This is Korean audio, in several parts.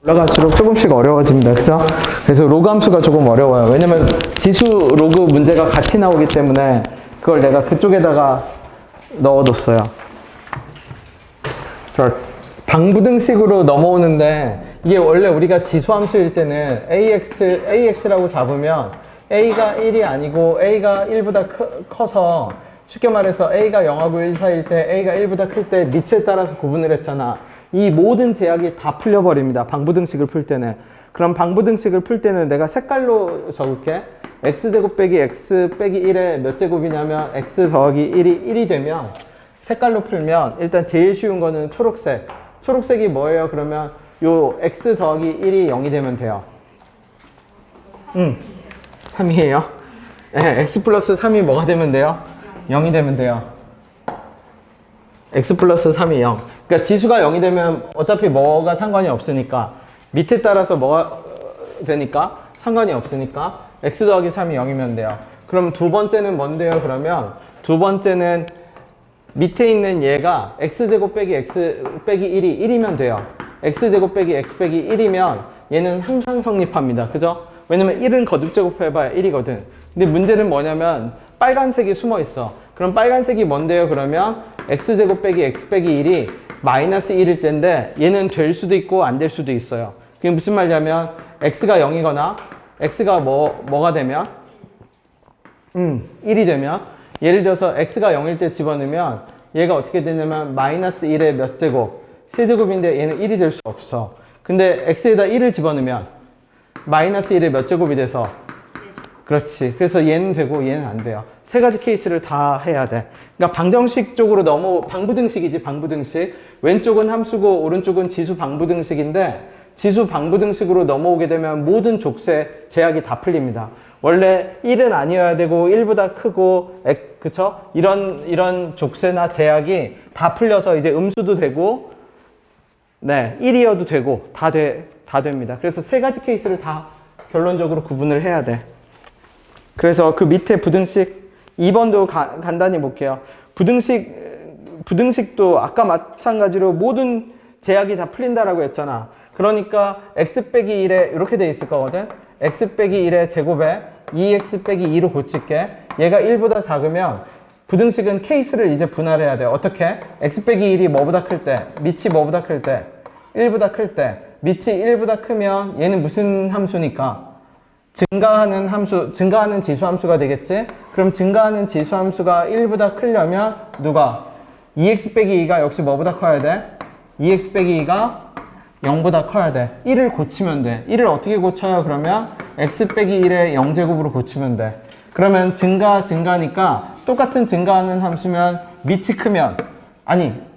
올라갈수록 조금씩 어려워집니다. 그죠? 그래서 로그 함수가 조금 어려워요. 왜냐면 지수 로그 문제가 같이 나오기 때문에 그걸 내가 그쪽에다가 넣어뒀어요. 자, 방부등식으로 넘어오는데 이게 원래 우리가 지수 함수일 때는 AX라고 잡으면 A가 1이 아니고 A가 1보다 커서 쉽게 말해서 A가 0하고 1 사이일 때 A가 1보다 클 때 밑에 따라서 구분을 했잖아. 이 모든 제약이 다 풀려버립니다. 방부등식을 풀 때는. 그럼 방부등식을 풀 때는 내가 색깔로 적을게. x제곱 빼기 x 빼기 1의 몇 제곱이냐면 x 더하기 1이 1이 되면 색깔로 풀면 일단 제일 쉬운 거는 초록색. 초록색이 뭐예요? 그러면 요 x 더하기 1이 0이 되면 돼요. 3이에요. 네, x 플러스 3이 뭐가 되면 돼요? 0이 되면 돼요. x 플러스 3이 0. 그러니까 지수가 0이 되면 어차피 뭐가 상관이 없으니까 밑에 따라서 뭐가 되니까 상관이 없으니까 x 더하기 3이 0이면 돼요. 그럼 두 번째는 뭔데요? 그러면 두 번째는 밑에 있는 얘가 x제곱 빼기 x 빼기 1이 1이면 돼요. x제곱 빼기 x 빼기 1이면 얘는 항상 성립합니다. 그죠? 왜냐면 1은 거듭제곱해봐야 1이거든. 근데 문제는 뭐냐면 빨간색이 숨어 있어. 그럼 빨간색이 뭔데요? 그러면 x제곱 빼기 x 빼기 1이 마이너스 1일 텐데 얘는 될 수도 있고 안 될 수도 있어요. 그게 무슨 말이냐면 x가 0이거나 x가 뭐가 되면 1이 되면 예를 들어서 x가 0일 때 집어넣으면 얘가 어떻게 되냐면 마이너스 1의 몇 제곱? 세제곱인데 얘는 1이 될 수 없어. 근데 x에다 1을 집어넣으면 마이너스 1의 몇 제곱이 돼서 그렇지. 그래서 얘는 되고 얘는 안 돼요. 세 가지 케이스를 다 해야 돼. 그러니까 방정식 쪽으로 방부등식이지, 방부등식. 왼쪽은 함수고 오른쪽은 지수 방부등식인데 지수 방부등식으로 넘어오게 되면 모든 족쇄 제약이 다 풀립니다. 원래 1은 아니어야 되고 1보다 크고 그쵸? 이런 족쇄나 제약이 다 풀려서 이제 음수도 되고 네, 1이어도 되고 다 됩니다. 그래서 세 가지 케이스를 다 결론적으로 구분을 해야 돼. 그래서 그 밑에 부등식 2번도 간단히 볼게요. 부등식도 아까 마찬가지로 모든 제약이 다 풀린다라고 했잖아. 그러니까 x 빼기 1에 이렇게 돼 있을 거거든. x 빼기 1의 제곱에 2x 빼기 2로 고칠게. 얘가 1보다 작으면 부등식은 케이스를 이제 분할해야 돼. 어떻게? x 빼기 1이 뭐보다 클 때? 밑이 뭐보다 클 때? 1보다 클 때. 밑이 1보다 크면 얘는 무슨 함수니까? 증가하는 지수 함수가 되겠지? 그럼 증가하는 지수 함수가 1보다 크려면 누가? 2x 빼기 2가 역시 뭐보다 커야 돼? 2x 빼기 2가 0보다 커야 돼. 1을 고치면 돼. 1을 어떻게 고쳐요? 그러면 x 빼기 1의 0제곱으로 고치면 돼. 그러면 증가니까 똑같은 증가하는 함수면 밑이 크면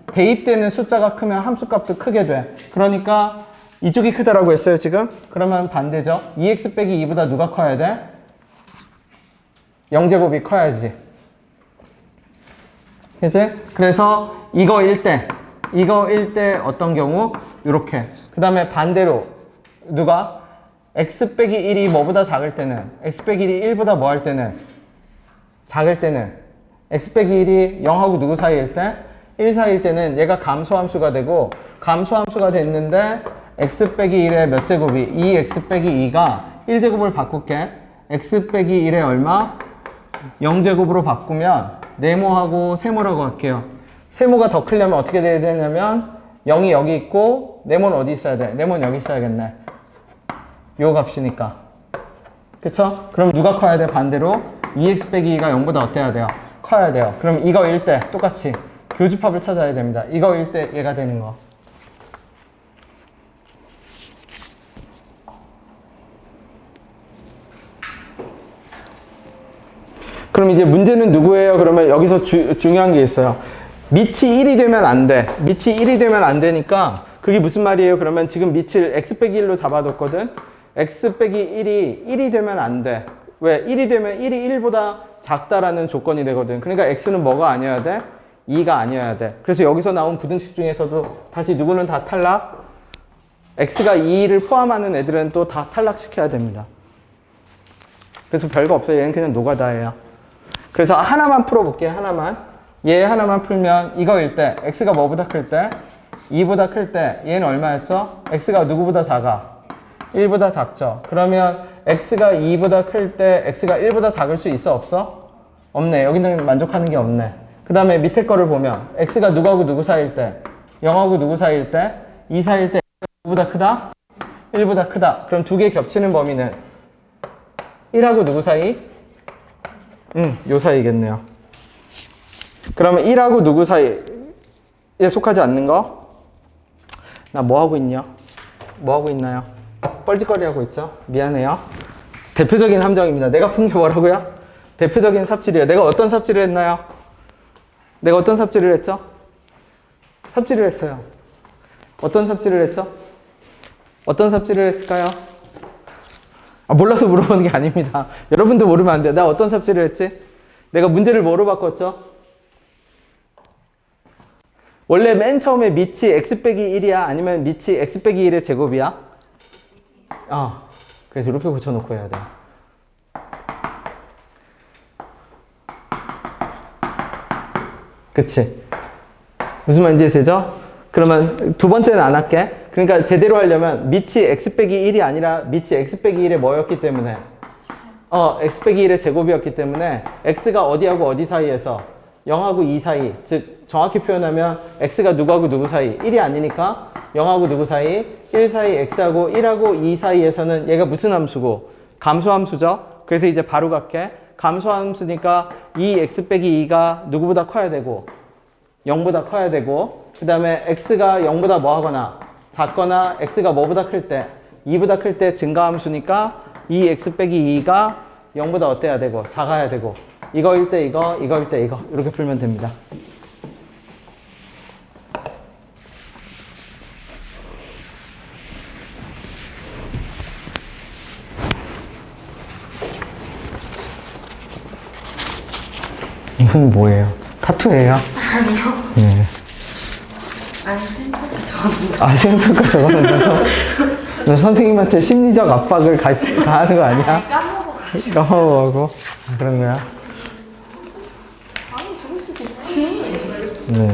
대입되는 숫자가 크면 함수값도 크게 돼. 그러니까 이쪽이 크다라고 했어요, 지금? 그러면 반대죠. 2x 빼기 2보다 누가 커야 돼? 0제곱이 커야지. 그치? 그래서 이거일 때 어떤 경우? 이렇게. 그 다음에 반대로 누가? x 빼기 1이 뭐보다 작을 때는 x 빼기 1이 1보다 뭐 할 때는? 작을 때는 x 빼기 1이 0하고 누구 사이일 때? 1 사이일 때는 얘가 감소함수가 되고 감소함수가 됐는데 x 빼기 1의 몇 제곱이? 2x 빼기 2가 1제곱을 바꿀게. x 빼기 1의 얼마? 0제곱으로 바꾸면 네모하고 세모라고 할게요. 세모가 더 크려면 어떻게 돼야 되냐면 0이 여기 있고 네모는 어디 있어야 돼? 네모는 여기 있어야겠네. 요 값이니까. 그쵸? 그럼 누가 커야 돼? 반대로 2x 빼기 2가 0보다 어때야 돼요? 커야 돼요. 그럼 이거일 때 똑같이 교집합을 찾아야 됩니다. 이거일 때 얘가 되는 거. 그럼 이제 문제는 누구예요? 그러면 여기서 중요한 게 있어요. 밑이 1이 되면 안 돼. 밑이 1이 되면 안 되니까 그게 무슨 말이에요? 그러면 지금 밑을 x 빼기 1로 잡아뒀거든. x 빼기 1이 되면 안 돼. 왜? 1이 되면 1이 1보다 작다라는 조건이 되거든. 그러니까 x는 뭐가 아니어야 돼? 2가 아니어야 돼. 그래서 여기서 나온 부등식 중에서도 다시 누구는 다 탈락? x가 2를 포함하는 애들은 또 다 탈락시켜야 됩니다. 그래서 별거 없어요. 얘는 그냥 노가다예요. 그래서 하나만 풀어볼게요. 하나만. 얘 하나만 풀면 이거일 때 x가 뭐보다 클 때? 2보다 클 때 얘는 얼마였죠? x가 누구보다 작아? 1보다 작죠. 그러면 x가 2보다 클 때 x가 1보다 작을 수 있어? 없어? 없네. 여기는 만족하는 게 없네. 그 다음에 밑에 거를 보면 x가 누구하고 누구 사이일 때? 0하고 누구 사이일 때? 2 사이일 때 누구보다 크다? 1보다 크다. 그럼 두 개 겹치는 범위는 1하고 누구 사이? 요 사이겠네요. 그러면 1하고 누구 사이에 속하지 않는 거? 나 뭐 하고 있냐? 뭐 하고 있나요? 뻘짓거리 하고 있죠? 미안해요. 대표적인 함정입니다. 내가 푼 게 뭐라고요? 대표적인 삽질이에요. 내가 어떤 삽질을 했나요? 내가 어떤 삽질을 했죠? 삽질을 했어요. 어떤 삽질을 했죠? 어떤 삽질을 했을까요? 몰라서 물어보는 게 아닙니다. 여러분도 모르면 안 돼요. 나 어떤 삽질을 했지? 내가 문제를 뭐로 바꿨죠? 원래 맨 처음에 밑이 x 빼기 1이야? 아니면 밑이 x 빼기 1의 제곱이야? 그래서 이렇게 고쳐놓고 해야 돼. 그치? 무슨 말인지 되죠? 그러면 두 번째는 안 할게. 그러니까 제대로 하려면 밑이 x 빼기 1이 아니라 밑이 x 빼기 1의 뭐였기 때문에 x 빼기 1의 제곱이었기 때문에 x가 어디하고 어디 사이에서 0하고 2 사이, 즉 정확히 표현하면 x가 누구하고 누구 사이, 1이 아니니까 0하고 누구 사이, 1 사이 x하고 1하고 2 사이에서는 얘가 무슨 함수고? 감소함수죠. 그래서 이제 바로 갈게. 감소함수니까 2x 빼기 2가 누구보다 커야 되고 0보다 커야 되고, 그 다음에 x가 0보다 뭐 하거나 작거나 x가 뭐보다 클 때 2보다 클 때 증가함수니까 2x 빼기 2가 0보다 어때야 되고 작아야 되고, 이거일 때 이거, 이거일 때 이거, 이렇게 풀면 됩니다. 이건 뭐예요? 타투예요? 아니요. 네. 아니, 수행평가 적었는데. 수행평가 적었는데요? 선생님한테 심리적 압박을 가하는 거 아니야? 까먹어가지고. 까먹어가고. 그런 거야? 아니, 적을 수도 있지. 네.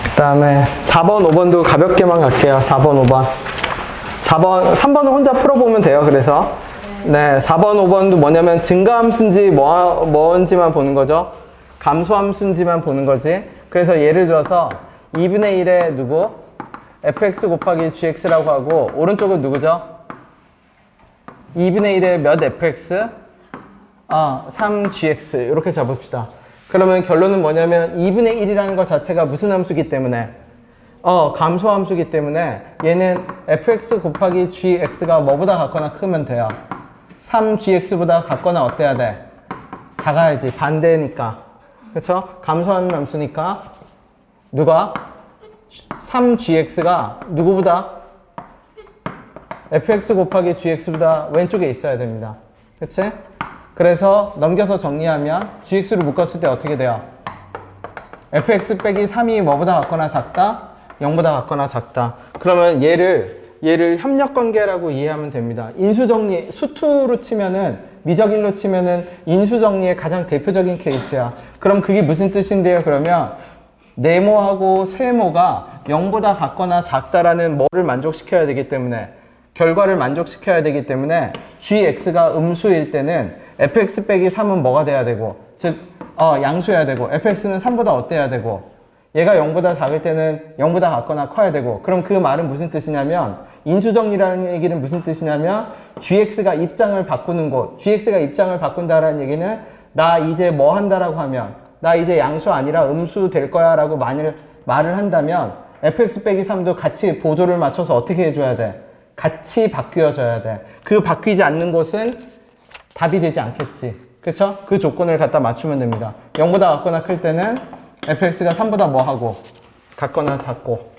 그 다음에 4번, 5번도 가볍게만 갈게요. 4번, 5번. 3번은 혼자 풀어보면 돼요. 그래서. 네, 4번, 5번도 뭐냐면 증가함수인지 뭔지만 보는 거죠. 감소함수인지만 보는 거지. 그래서 예를 들어서 2분의 1에 누구? fx 곱하기 gx라고 하고, 오른쪽은 누구죠? 2분의 1에 몇 fx? 3gx. 이렇게 잡읍시다. 그러면 결론은 뭐냐면 2분의 1이라는 것 자체가 무슨 함수기 때문에? 감소함수기 때문에 얘는 fx 곱하기 gx가 뭐보다 같거나 크면 돼요. 3gx보다 같거나 어때야 돼? 작아야지. 반대니까. 그쵸? 감소하는 함수니까 누가? 3gx가 누구보다? fx 곱하기 gx보다 왼쪽에 있어야 됩니다. 그치? 그래서 넘겨서 정리하면 gx를 묶었을 때 어떻게 돼요? fx 빼기 3이 뭐보다 같거나 작다? 0보다 같거나 작다. 그러면 얘를 협력관계라고 이해하면 됩니다. 인수정리, 수투로 치면은, 미적일로 치면은 인수정리의 가장 대표적인 케이스야. 그럼 그게 무슨 뜻인데요? 그러면 네모하고 세모가 0보다 같거나 작다라는 뭐를 만족시켜야 되기 때문에, 결과를 만족시켜야 되기 때문에 gx가 음수일 때는 fx 빼기 3은 뭐가 돼야 되고, 즉 양수여야 되고, fx는 3보다 어때야 되고, 얘가 0보다 작을 때는 0보다 같거나 커야 되고. 그럼 그 말은 무슨 뜻이냐면, 인수정리라는 얘기는 무슨 뜻이냐면 gx가 입장을 바꾸는 곳, gx가 입장을 바꾼다라는 얘기는 나 이제 뭐 한다라고 하면, 나 이제 양수 아니라 음수 될 거야 라고 말을 한다면 fx 빼기 3도 같이 보조를 맞춰서 어떻게 해줘야 돼? 같이 바뀌어져야 돼. 그 바뀌지 않는 곳은 답이 되지 않겠지. 그쵸? 그 조건을 갖다 맞추면 됩니다. 0보다 같거나 클 때는 fx가 3보다 뭐 하고? 같거나 작고.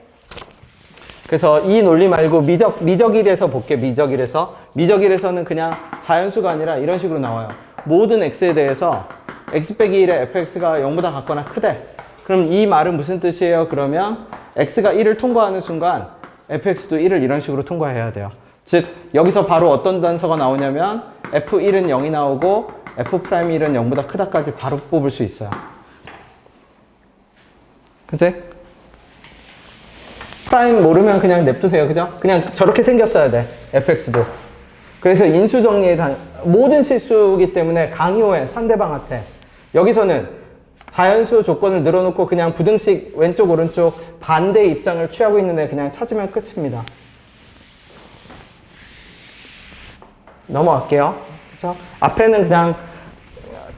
그래서 이 논리 말고 미적일에서 볼게. 미적일에서는 그냥 자연수가 아니라 이런 식으로 나와요. 모든 x에 대해서 x 빼기 1에 fx가 0보다 같거나 크대. 그럼 이 말은 무슨 뜻이에요? 그러면 x가 1을 통과하는 순간 fx도 1을 이런 식으로 통과해야 돼요. 즉 여기서 바로 어떤 단서가 나오냐면 f1은 0이 나오고 f'1은 0보다 크다까지 바로 뽑을 수 있어요. 그치? 프라임 모르면 그냥 냅두세요. 그죠? 그냥 저렇게 생겼어야 돼. fx도. 그래서 인수 정리의 모든 실수이기 때문에 강요해, 상대방한테. 여기서는 자연수 조건을 늘어놓고 그냥 부등식 왼쪽 오른쪽 반대 입장을 취하고 있는데 그냥 찾으면 끝입니다. 넘어갈게요. 그죠? 앞에는 그냥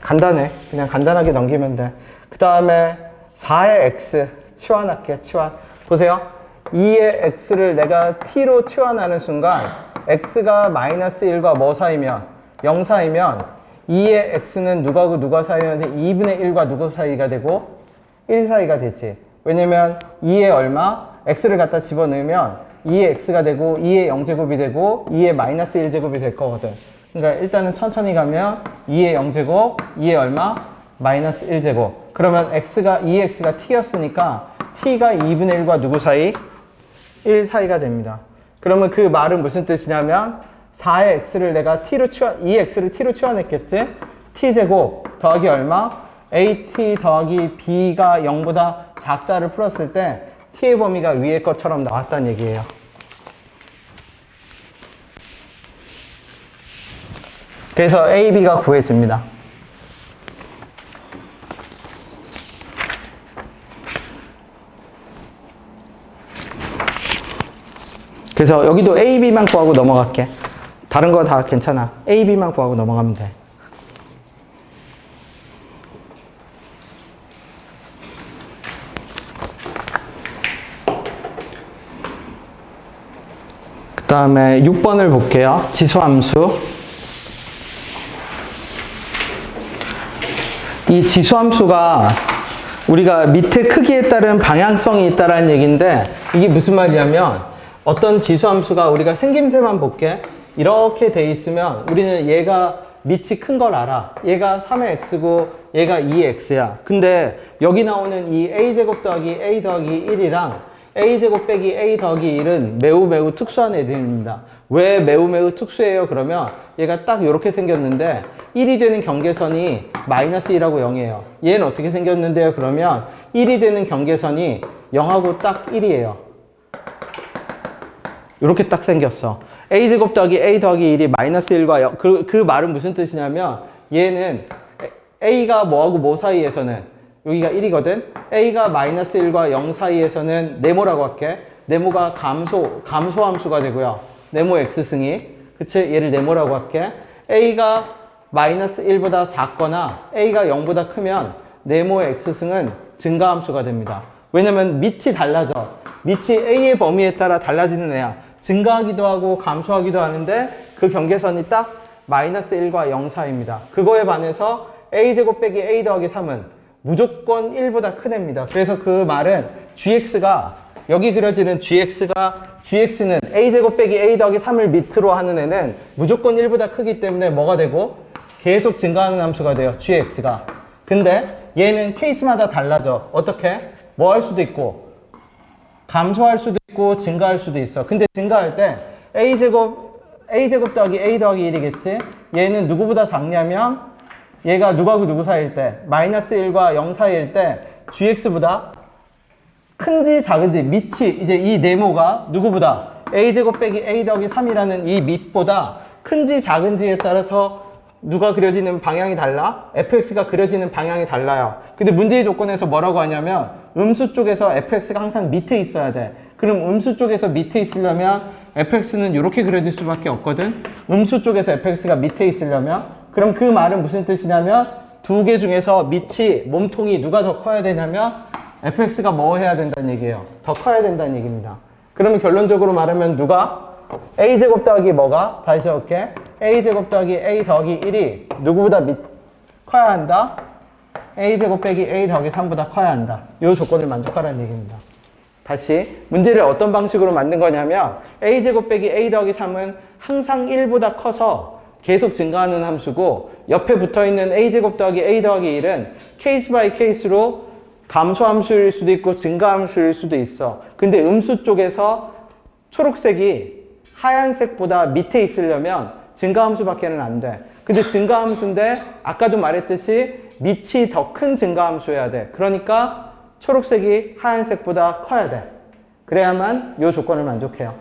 간단해. 그냥 간단하게 넘기면 돼. 그 다음에 4의 x 치환할게. 치환. 보세요. 2의 x를 내가 t로 치환하는 순간 x가 마이너스 1과 뭐 사이면 0 사이면 2의 x는 누가고 누가 사이면 2분의 1과 누구 사이가 되고 1 사이가 되지. 왜냐면 2의 얼마? x를 갖다 집어넣으면 2의 x가 되고 2의 0제곱이 되고 2의 마이너스 1제곱이 될 거거든. 그러니까 일단은 천천히 가면 2의 0제곱, 2의 얼마? 마이너스 1제곱. 그러면 2x가 t였으니까 t가 2분의 1과 누구 사이? 1 사이가 됩니다. 그러면 그 말은 무슨 뜻이냐면 4의 x를 내가 2x를 t로 치환했겠지? t제곱 더하기 얼마? at 더하기 b가 0보다 작다를 풀었을 때 t의 범위가 위의 것처럼 나왔다는 얘기예요. 그래서 a, b가 구해집니다. 그래서 여기도 a, b만 구하고 넘어갈게. 다른 거 다 괜찮아. a, b만 구하고 넘어가면 돼. 그 다음에 6번을 볼게요. 지수함수. 이 지수함수가 우리가 밑에 크기에 따른 방향성이 있다라는 얘기인데 이게 무슨 말이냐면 어떤 지수함수가 우리가 생김새만 볼게. 이렇게 돼 있으면 우리는 얘가 밑이 큰 걸 알아. 얘가 3의 x고 얘가 2의 x야. 근데 여기 나오는 이 a제곱 더하기 a 더하기 1이랑 a제곱 빼기 a 더하기 1은 매우 특수한 애들입니다. 왜 매우 특수해요? 그러면 얘가 딱 이렇게 생겼는데 1이 되는 경계선이 마이너스 1하고 0이에요. 얘는 어떻게 생겼는데요? 그러면 1이 되는 경계선이 0하고 딱 1이에요. 이렇게 딱 생겼어. a제곱 더하기 a 더하기 1이 마이너스 1과 0. 그 말은 무슨 뜻이냐면 얘는 a가 뭐하고 뭐 사이에서는 여기가 1이거든. a가 마이너스 1과 0 사이에서는 네모라고 할게. 네모가 감소함수가 되고요. 네모 x승이. 그치? 얘를 네모라고 할게. a가 마이너스 1보다 작거나 a가 0보다 크면 네모의 x승은 증가함수가 됩니다. 왜냐면 밑이 달라져. 밑이 a의 범위에 따라 달라지는 애야. 증가하기도 하고 감소하기도 하는데 그 경계선이 딱 마이너스 1과 0 사이입니다. 그거에 반해서 a제곱 빼기 a 더하기 3은 무조건 1보다 큰 애입니다. 그래서 그 말은 gx가 여기 그려지는 gx는 a제곱 빼기 a 더하기 3을 밑으로 하는 애는 무조건 1보다 크기 때문에 뭐가 되고 계속 증가하는 함수가 돼요. gx가. 근데 얘는 케이스마다 달라져. 어떻게? 뭐 할 수도 있고 감소할 수도 있고 증가할 수도 있어. 근데 증가할 때 a제곱 더하기 a 더하기 1이겠지? 얘는 누구보다 작냐면 얘가 누구하고 누구 사이일 때 마이너스 1과 0 사이일 때 gx보다 큰지 작은지 밑이 이제 이 네모가 누구보다 a제곱 빼기 a 더하기 3이라는 이 밑보다 큰지 작은지에 따라서 누가 그려지는 방향이 달라? fx가 그려지는 방향이 달라요. 근데 문제의 조건에서 뭐라고 하냐면 음수 쪽에서 fx가 항상 밑에 있어야 돼. 그럼 음수 쪽에서 밑에 있으려면 fx는 이렇게 그려질 수밖에 없거든. 음수 쪽에서 fx가 밑에 있으려면 그럼 그 말은 무슨 뜻이냐면 두 개 중에서 밑이 몸통이 누가 더 커야 되냐면 fx가 뭐 해야 된다는 얘기예요. 더 커야 된다는 얘기입니다. 그러면 결론적으로 말하면 누가? a제곱 더하기 뭐가? 다시 적을게. a제곱 더하기 a 더하기 1이 누구보다 커야 한다? a제곱 빼기 a 더하기 3보다 커야 한다. 이 조건을 만족하라는 얘기입니다. 다시 문제를 어떤 방식으로 만든 거냐면 a제곱 빼기 a 더하기 3은 항상 1보다 커서 계속 증가하는 함수고 옆에 붙어있는 a제곱 더하기 a 더하기 1은 케이스 바이 케이스로 감소함수일 수도 있고 증가함수일 수도 있어. 근데 음수 쪽에서 초록색이 하얀색보다 밑에 있으려면 증가함수밖에는 안 돼. 근데 증가함수인데 아까도 말했듯이 밑이 더 큰 증가함수여야 돼. 그러니까 초록색이 하얀색보다 커야 돼. 그래야만 이 조건을 만족해요.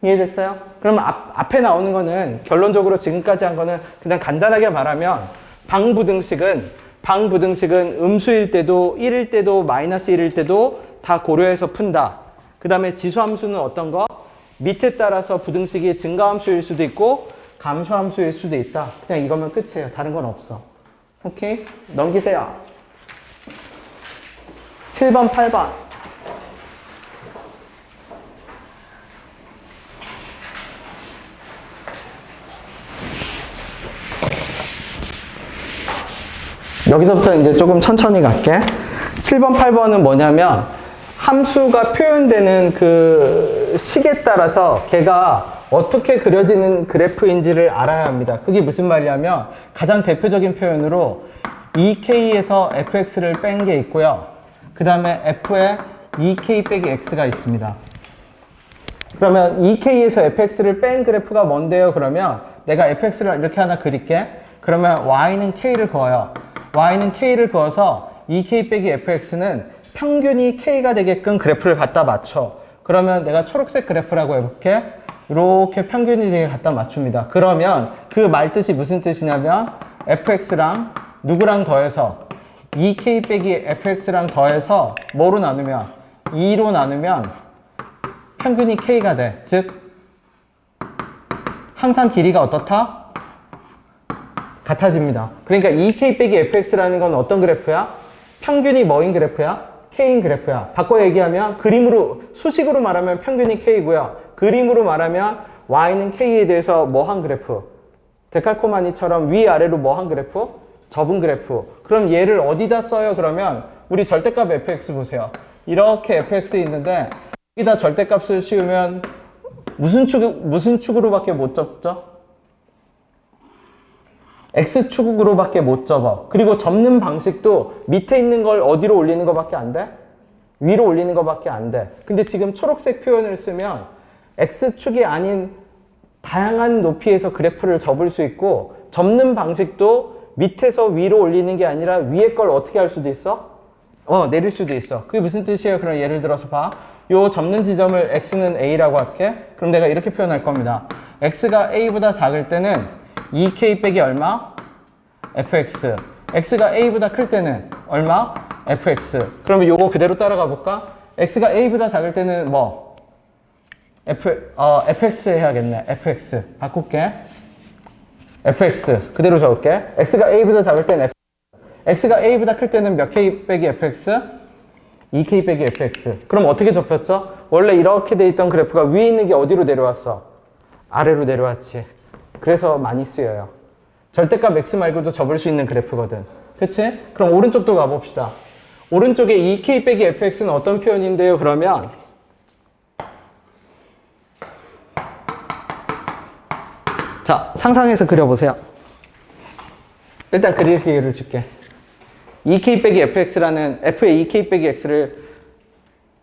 이해됐어요? 그럼 앞에 나오는 거는 결론적으로 지금까지 한 거는 그냥 간단하게 말하면 방부등식은 음수일 때도 1일 때도 마이너스 1일 때도 다 고려해서 푼다. 그 다음에 지수함수는 어떤 거? 밑에 따라서 부등식이 증가함수일 수도 있고 감소함수일 수도 있다. 그냥 이거면 끝이에요. 다른 건 없어. 오케이? 넘기세요. 7번, 8번. 여기서부터 이제 조금 천천히 갈게. 7번, 8번은 뭐냐면 함수가 표현되는 그 식에 따라서 걔가 어떻게 그려지는 그래프인지를 알아야 합니다. 그게 무슨 말이냐면 가장 대표적인 표현으로 2k에서 fx를 뺀 게 있고요. 그 다음에 f에 2k 빼기 x가 있습니다. 그러면 2k에서 fx를 뺀 그래프가 뭔데요? 그러면 내가 fx를 이렇게 하나 그릴게. 그러면 y는 k를 그어요. y는 k를 그어서 2k 빼기 fx는 평균이 k가 되게끔 그래프를 갖다 맞춰. 그러면 내가 초록색 그래프라고 해볼게. 이렇게 평균이 되게 갖다 맞춥니다. 그러면 그 말뜻이 무슨 뜻이냐면 fx랑 누구랑 더해서 2k 빼기 fx랑 더해서 뭐로 나누면 2로 나누면 평균이 k가 돼. 즉 항상 길이가 어떻다? 같아집니다. 그러니까 2k 빼기 fx라는 건 어떤 그래프야? 평균이 뭐인 그래프야? k인 그래프야. 바꿔 얘기하면 그림으로 수식으로 말하면 평균이 k고요. 그림으로 말하면 y는 k에 대해서 뭐 한 그래프? 데칼코마니처럼 위아래로 뭐 한 그래프? 접은 그래프. 그럼 얘를 어디다 써요? 그러면 우리 절대값 fx 보세요. 이렇게 fx 있는데 여기다 절대값을 씌우면 무슨 축으로밖에 못 접죠? x축으로밖에 못 접어. 그리고 접는 방식도 밑에 있는 걸 어디로 올리는 것밖에 안 돼? 위로 올리는 것밖에 안 돼. 근데 지금 초록색 표현을 쓰면 x축이 아닌 다양한 높이에서 그래프를 접을 수 있고 접는 방식도 밑에서 위로 올리는 게 아니라 위에 걸 어떻게 할 수도 있어? 내릴 수도 있어. 그게 무슨 뜻이에요? 그럼 예를 들어서 봐. 요 접는 지점을 x는 a라고 할게. 그럼 내가 이렇게 표현할 겁니다. x가 a보다 작을 때는 2k 빼기 얼마? fx. x가 a보다 클 때는 얼마? fx. 그러면 요거 그대로 따라가 볼까? x가 a보다 작을 때는 뭐? fx 해야겠네. fx. 바꿀게. fx. 그대로 적을게. x가 a보다 작을 때는 x가 a보다 클 때는 몇 k 빼기 fx? 2k 빼기 fx. 그럼 어떻게 접혔죠? 원래 이렇게 돼 있던 그래프가 위에 있는 게 어디로 내려왔어? 아래로 내려왔지. 그래서 많이 쓰여요. 절대값 x 말고도 접을 수 있는 그래프거든. 그치? 그럼 오른쪽도 가봅시다. 오른쪽에 2k 빼기 fx는 어떤 표현인데요? 그러면 자, 상상해서 그려보세요. 일단 그릴 기회를 줄게. 2k 빼기 fx라는 f의 2k 빼기 x를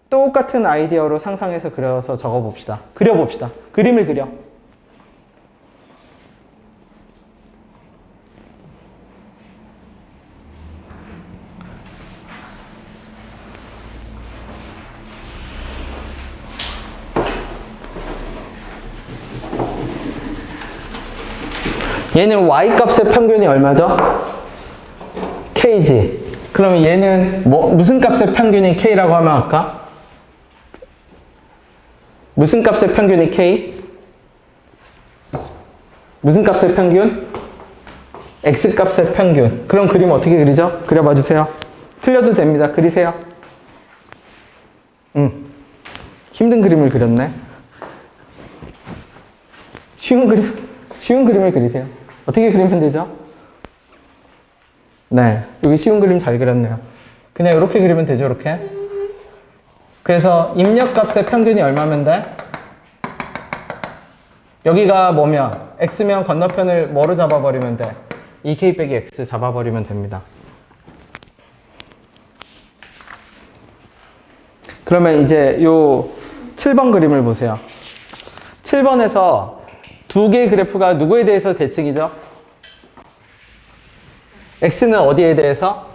똑같은 아이디어로 상상해서 그려서 적어봅시다. 그려봅시다. 그림을 그려. 얘는 y값의 평균이 얼마죠? k지. 그러면 얘는 무슨 값의 평균이 k라고 하면 할까? 무슨 값의 평균이 k? 무슨 값의 평균? x 값의 평균. 그럼 그림 어떻게 그리죠? 그려봐 주세요. 틀려도 됩니다. 그리세요. 힘든 그림을 그렸네. 쉬운 그림을 그리세요. 어떻게 그리면 되죠? 네, 여기 쉬운 그림 잘 그렸네요. 그냥 이렇게 그리면 되죠, 이렇게. 그래서 입력값의 평균이 얼마면 돼? 여기가 뭐면? x면 건너편을 뭐로 잡아버리면 돼? 2k 빼기 x 잡아버리면 됩니다. 그러면 이제 요 7번 그림을 보세요. 7번에서 두 개의 그래프가 누구에 대해서 대칭이죠? x는 어디에 대해서?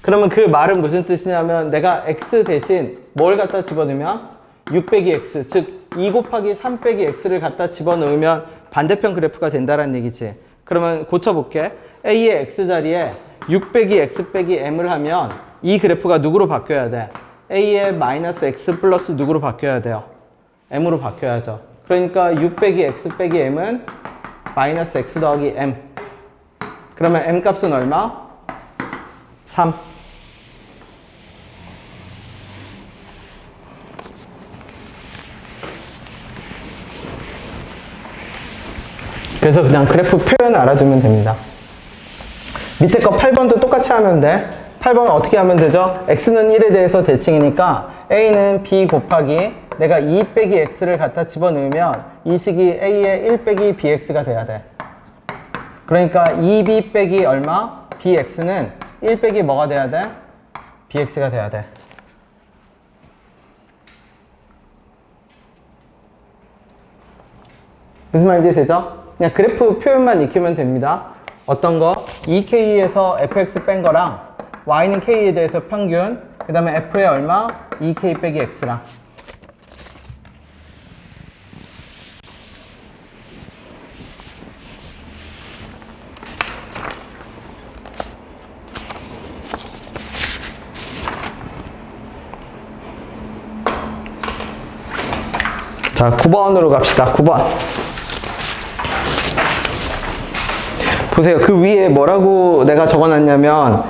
그러면 그 말은 무슨 뜻이냐면 내가 x 대신 뭘 갖다 집어넣으면 6 빼기 x, 즉 2 곱하기 3 빼기 x를 갖다 집어넣으면 반대편 그래프가 된다는 얘기지. 그러면 고쳐볼게. a의 x 자리에 6 빼기 x 빼기 m을 하면 이 그래프가 누구로 바뀌어야 돼? a의 마이너스 x 플러스 누구로 바뀌어야 돼요? m으로 바뀌어야죠. 그러니까 6 빼기 x 빼기 m은 마이너스 x 더하기 m. 그러면 m 값은 얼마? 3. 그래서 그냥 그래프 표현 알아두면 됩니다. 밑에 거 8번도 똑같이 하면 돼. 8번은 어떻게 하면 되죠? x는 1에 대해서 대칭이니까 a는 b 곱하기 내가 2 빼기 x를 갖다 집어넣으면 이 식이 a의 1 빼기 bx가 돼야 돼. 그러니까 2b 빼기 얼마? bx는 1 빼기 뭐가 돼야 돼? bx가 돼야 돼. 무슨 말인지 되죠? 그냥 그래프 표현만 익히면 됩니다. 어떤 거? 2k에서 fx 뺀 거랑 y는 k에 대해서 평균, 그 다음에 f에 얼마? 2k 빼기 x랑. 자, 9번으로 갑시다. 9번. 보세요. 그 위에 뭐라고 내가 적어놨냐면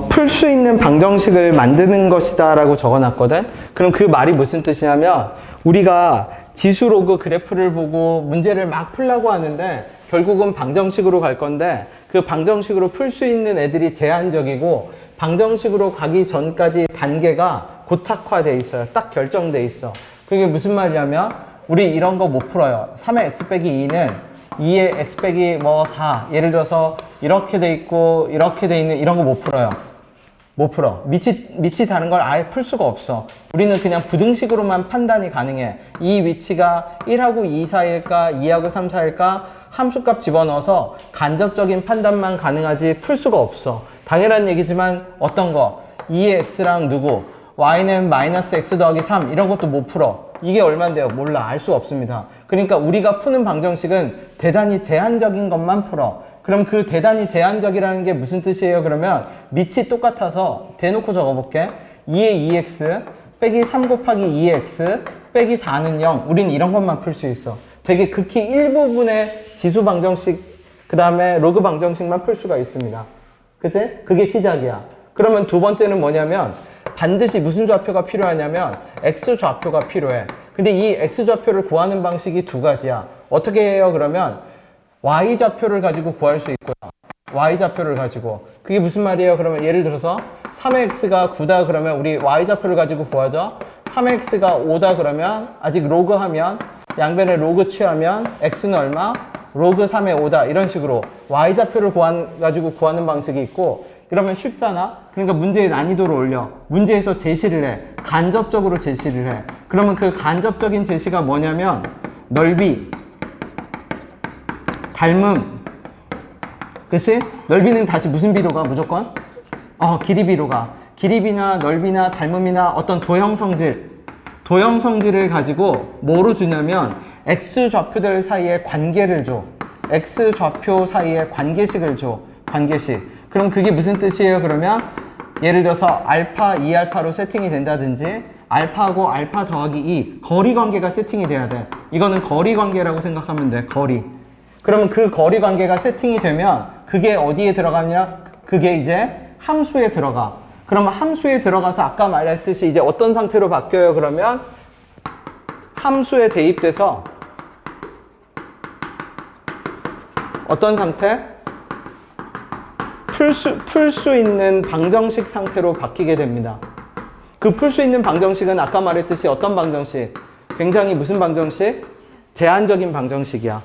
풀 수 있는 방정식을 만드는 것이다 라고 적어놨거든. 그럼 그 말이 무슨 뜻이냐면 우리가 지수 로그 그래프를 보고 문제를 막 풀려고 하는데 결국은 방정식으로 갈 건데 그 방정식으로 풀 수 있는 애들이 제한적이고 방정식으로 가기 전까지 단계가 고착화돼 있어요. 딱 결정돼 있어. 그게 무슨 말이냐면 우리 이런 거 못 풀어요. 3의 x 빼기 2는 2의 x 빼기 뭐 4 예를 들어서 이렇게 돼 있고 이렇게 돼 있는 이런 거 못 풀어요. 못 풀어. 밑이 다른 걸 아예 풀 수가 없어. 우리는 그냥 부등식으로만 판단이 가능해. 이 위치가 1하고 2 사이일까 2하고 3 사이일까 함수값 집어넣어서 간접적인 판단만 가능하지 풀 수가 없어. 당연한 얘기지만 어떤 거 2의 x랑 누구 y는 마이너스 x 더하기 3 이런 것도 못 풀어. 이게 얼만데요? 몰라. 알 수 없습니다. 그러니까 우리가 푸는 방정식은 대단히 제한적인 것만 풀어. 그럼 그 대단히 제한적이라는 게 무슨 뜻이에요? 그러면 밑이 똑같아서 대놓고 적어볼게. 2의 2x 빼기 3 곱하기 2의 x 빼기 4는 0. 우린 이런 것만 풀 수 있어. 되게 극히 일부분의 지수 방정식 그 다음에 로그 방정식만 풀 수가 있습니다. 그치? 그게 시작이야. 그러면 두 번째는 뭐냐면 반드시 무슨 좌표가 필요하냐면 x좌표가 필요해. 근데 이 x좌표를 구하는 방식이 두 가지야. 어떻게 해요? 그러면 y좌표를 가지고 구할 수 있고요. y좌표를 가지고. 그게 무슨 말이에요? 그러면 예를 들어서 3x가 9다 그러면 우리 y좌표를 가지고 구하죠. 3x가 5다 그러면 아직 로그 하면 양변에 로그 취하면 x는 얼마? 로그 3의 5다. 이런 식으로 y좌표를 가지고 구하는 방식이 있고 그러면 쉽잖아? 그러니까 문제의 난이도를 올려. 문제에서 제시를 해. 간접적으로 제시를 해. 그러면 그 간접적인 제시가 뭐냐면 넓이, 닮음. 그치? 넓이는 다시 무슨 비로 가? 무조건? 길이 비로 가. 길이비나 넓이나 닮음이나 어떤 도형 성질을 가지고 뭐로 주냐면 x좌표들 사이의 관계를 줘. x좌표 사이의 관계식을 줘. 관계식. 그럼 그게 무슨 뜻이에요? 그러면 예를 들어서 알파 2알파로 세팅이 된다든지 알파하고 알파 더하기 2 거리 관계가 세팅이 돼야 돼. 이거는 거리 관계라고 생각하면 돼. 거리. 그러면 그 거리 관계가 세팅이 되면 그게 어디에 들어가냐? 그게 이제 함수에 들어가. 그러면 함수에 들어가서 아까 말했듯이 이제 어떤 상태로 바뀌어요? 그러면 함수에 대입돼서 어떤 상태? 풀 수 있는 방정식 상태로 바뀌게 됩니다. 그 풀 수 있는 방정식은 아까 말했듯이 어떤 방정식? 굉장히 무슨 방정식? 제한적인 방정식이야.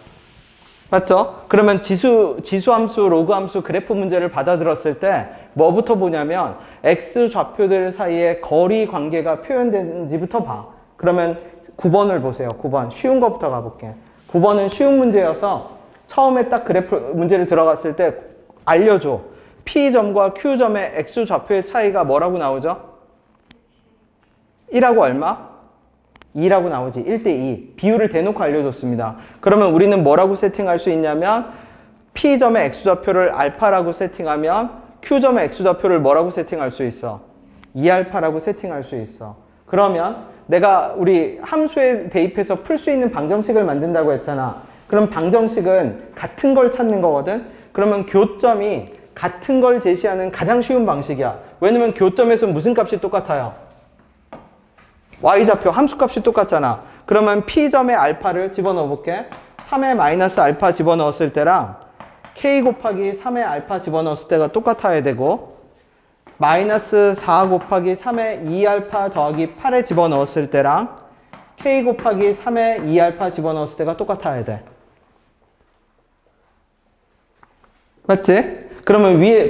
맞죠? 그러면 지수함수, 로그함수, 그래프 문제를 받아들었을 때 뭐부터 보냐면 x좌표들 사이에 거리 관계가 표현되는지부터 봐. 그러면 9번을 보세요. 9번. 쉬운 거부터 가볼게. 9번은 쉬운 문제여서 처음에 딱 그래프 문제를 들어갔을 때 알려줘. P점과 Q점의 X 좌표의 차이가 뭐라고 나오죠? 1하고 얼마? 2라고 나오지. 1대2. 비율을 대놓고 알려줬습니다. 그러면 우리는 뭐라고 세팅할 수 있냐면 P점의 X좌표를 알파라고 세팅하면 Q점의 X좌표를 뭐라고 세팅할 수 있어? 2알파라고 세팅할 수 있어. 그러면 내가 우리 함수에 대입해서 풀 수 있는 방정식을 만든다고 했잖아. 그럼 방정식은 같은 걸 찾는 거거든. 그러면 교점이 같은 걸 제시하는 가장 쉬운 방식이야. 왜냐면 교점에서 무슨 값이 똑같아요? y좌표 함수값이 똑같잖아. 그러면 P점의 알파를 집어넣어 볼게. 3의 마이너스 알파 집어넣었을 때랑 K 곱하기 3의 알파 집어넣었을 때가 똑같아야 되고, 마이너스 4 곱하기 3의 2알파 더하기 8에 집어넣었을 때랑 K 곱하기 3의 2알파 집어넣었을 때가 똑같아야 돼. 맞지? 그러면 위에,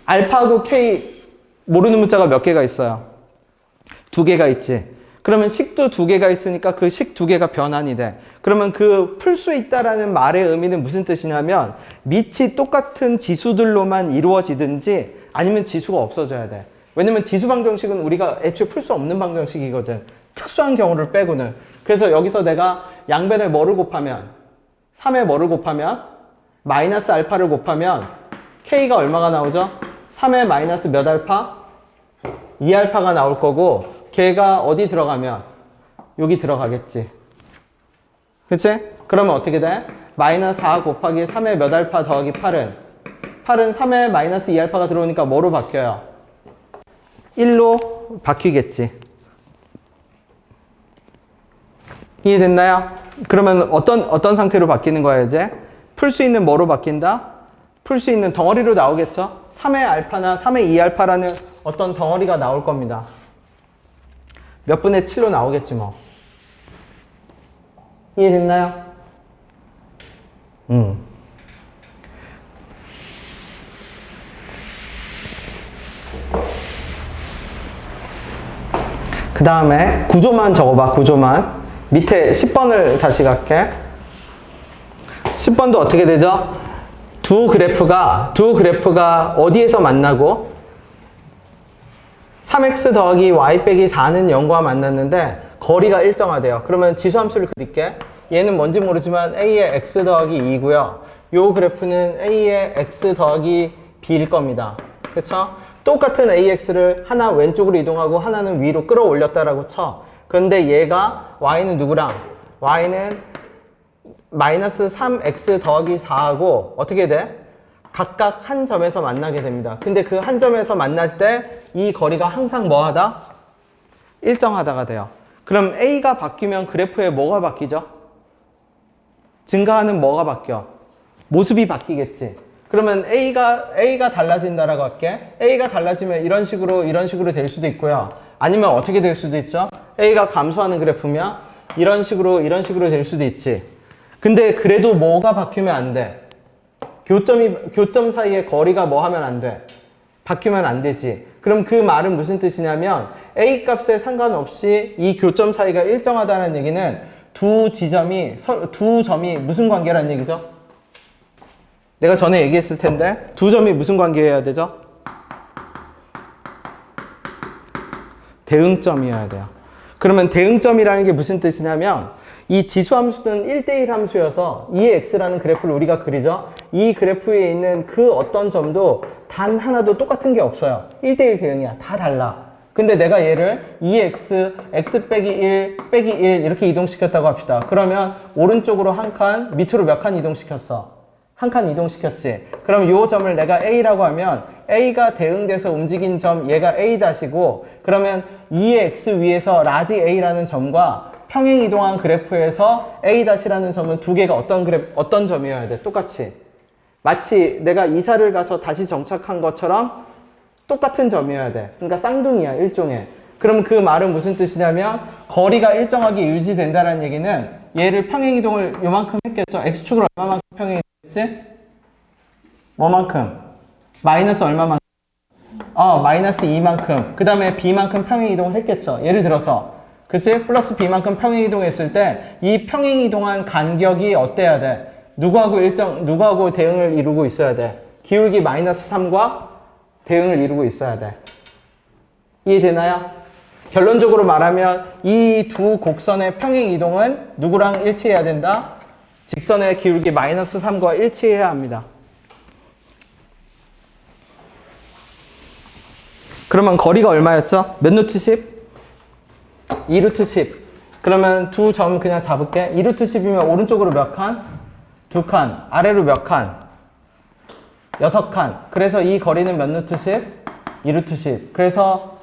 알파하고 K 모르는 문자가 몇 개가 있어요? 2개가 있지. 그러면 식도 2개가 있으니까 그 식 2개가 변환이 돼. 그러면 그 풀 수 있다라는 말의 의미는 무슨 뜻이냐면 밑이 똑같은 지수들로만 이루어지든지 아니면 지수가 없어져야 돼. 왜냐면 지수 방정식은 우리가 애초에 풀 수 없는 방정식이거든. 특수한 경우를 빼고는. 그래서 여기서 내가 양변에 뭐를 곱하면 3에 뭐를 곱하면 마이너스 알파를 곱하면 K가 얼마가 나오죠? 3에 마이너스 몇 알파? 2알파가 나올 거고, 걔가 어디 들어가면 여기 들어가겠지. 그치? 그러면 어떻게 돼? 마이너스 4 곱하기 3의 몇 알파 더하기 8은 3에 마이너스 2알파가 들어오니까 뭐로 바뀌어요? 1로 바뀌겠지. 이해됐나요? 그러면 어떤 상태로 바뀌는 거야 이제? 풀 수 있는 뭐로 바뀐다? 풀 수 있는 덩어리로 나오겠죠? 3의 알파나 3의 2알파라는 어떤 덩어리가 나올 겁니다. 몇 분의 7로 나오겠지 뭐. 이해됐나요? 그 다음에 구조만 적어봐. 구조만. 밑에 10번을 다시 갈게. 10번도 어떻게 되죠? 두 그래프가 어디에서 만나고 3x 더하기 y 빼기 4는 0과 만났는데 거리가 일정하대요. 그러면 지수함수를 그릴게. 얘는 뭔지 모르지만 a의 x 더하기 2고요. 요 그래프는 a의 x 더하기 b일 겁니다. 그쵸? 똑같은 ax를 하나 왼쪽으로 이동하고 하나는 위로 끌어올렸다라고 쳐. 그런데 얘가 y는 누구랑? y는 마이너스 3x 더하기 4하고 어떻게 돼? 각각 한 점에서 만나게 됩니다. 근데 그 한 점에서 만날 때 이 거리가 항상 뭐하다? 일정하다가 돼요. 그럼 a가 바뀌면 그래프에 뭐가 바뀌죠? 증가하는 뭐가 바뀌어? 모습이 바뀌겠지. 그러면 A가 달라진다라고 할게. A가 달라지면 이런 식으로 될 수도 있고요. 아니면 어떻게 될 수도 있죠? A가 감소하는 그래프면 이런 식으로 될 수도 있지. 근데 그래도 뭐가 바뀌면 안 돼? 교점 사이의 거리가 뭐 하면 안 돼? 바뀌면 안 되지. 그럼 그 말은 무슨 뜻이냐면 A 값에 상관없이 이 교점 사이가 일정하다는 얘기는 두 점이 무슨 관계라는 얘기죠? 내가 전에 얘기했을 텐데 두 점이 무슨 관계여야 되죠? 대응점이어야 돼요. 그러면 대응점이라는 게 무슨 뜻이냐면 이 지수함수는 1대1 함수여서 2x라는 그래프를 우리가 그리죠. 이 그래프에 있는 그 어떤 점도 단 하나도 똑같은 게 없어요. 1대1 대응이야. 다 달라. 근데 내가 얘를 2x, x 빼기 1, 빼기 1 이렇게 이동시켰다고 합시다. 그러면 오른쪽으로 한 칸, 밑으로 몇 칸 이동시켰어? 한 칸 이동시켰지. 그럼 요 점을 내가 A라고 하면 A가 대응돼서 움직인 점 얘가 A-이고 그러면 2의 x 위에서 라지 A라는 점과 평행 이동한 그래프에서 A-라는 점은 두 개가 어떤 점이어야 돼? 똑같이. 마치 내가 이사를 가서 다시 정착한 것처럼 똑같은 점이어야 돼. 그러니까 쌍둥이야, 일종의. 그럼 그 말은 무슨 뜻이냐면 거리가 일정하게 유지된다는 얘기는 얘를 평행 이동을 요만큼 했겠죠. x축을 얼마만큼 평행 이동했지? 뭐만큼? 마이너스 얼마만큼? 마이너스 2만큼. 그 다음에 b만큼 평행 이동을 했겠죠. 예를 들어서. 그치? 플러스 b만큼 평행이동했을 때 이 평행이동한 간격이 어때야 돼? 누구하고 대응을 이루고 있어야 돼? 기울기 마이너스 3과 대응을 이루고 있어야 돼. 이해되나요? 결론적으로 말하면 이 두 곡선의 평행이동은 누구랑 일치해야 된다? 직선의 기울기 마이너스 3과 일치해야 합니다. 그러면 거리가 얼마였죠? 몇 루트 10? 2루트 10. 그러면 두 점 그냥 잡을게. 2루트 10이면 오른쪽으로 몇 칸? 2칸. 아래로 몇 칸? 6칸. 그래서 이 거리는 몇 루트 10? 2루트 10. 그래서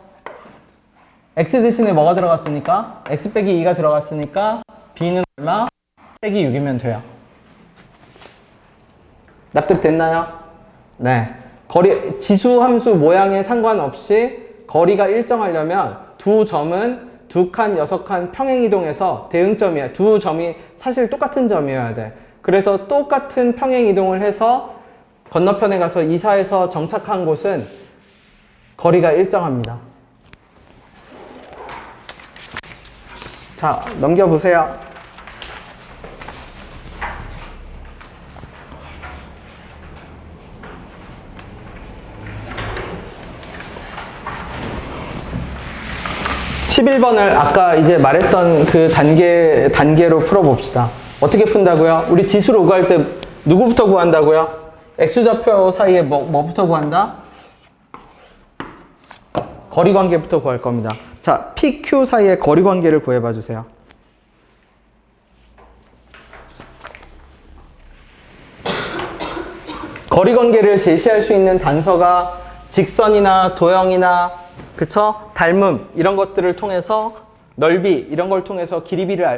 x 대신에 뭐가 들어갔으니까? x 빼기 2가 들어갔으니까 b는 얼마? 빼기 6이면 돼요. 납득됐나요? 네. 지수 함수 모양에 상관없이 거리가 일정하려면 두 점은 2칸, 6칸 평행이동해서 대응점이야. 두 점이 사실 똑같은 점이어야 돼. 그래서 똑같은 평행이동을 해서 건너편에 가서 이사해서 정착한 곳은 거리가 일정합니다. 자, 넘겨보세요. (11번을) 아까 이제 말했던 그 단계로 풀어봅시다. 어떻게 푼다고요? 우리 지수로 구할 때 누구부터 구한다고요? x좌표 사이에 뭐부터 구한다? 거리 관계부터 구할 겁니다. 자, PQ 사이의 거리 관계를 구해봐 주세요. 거리 관계를 제시할 수 있는 단서가 직선이나 도형이나 그쵸? 닮음 이런 것들을 통해서 넓이 이런 걸 통해서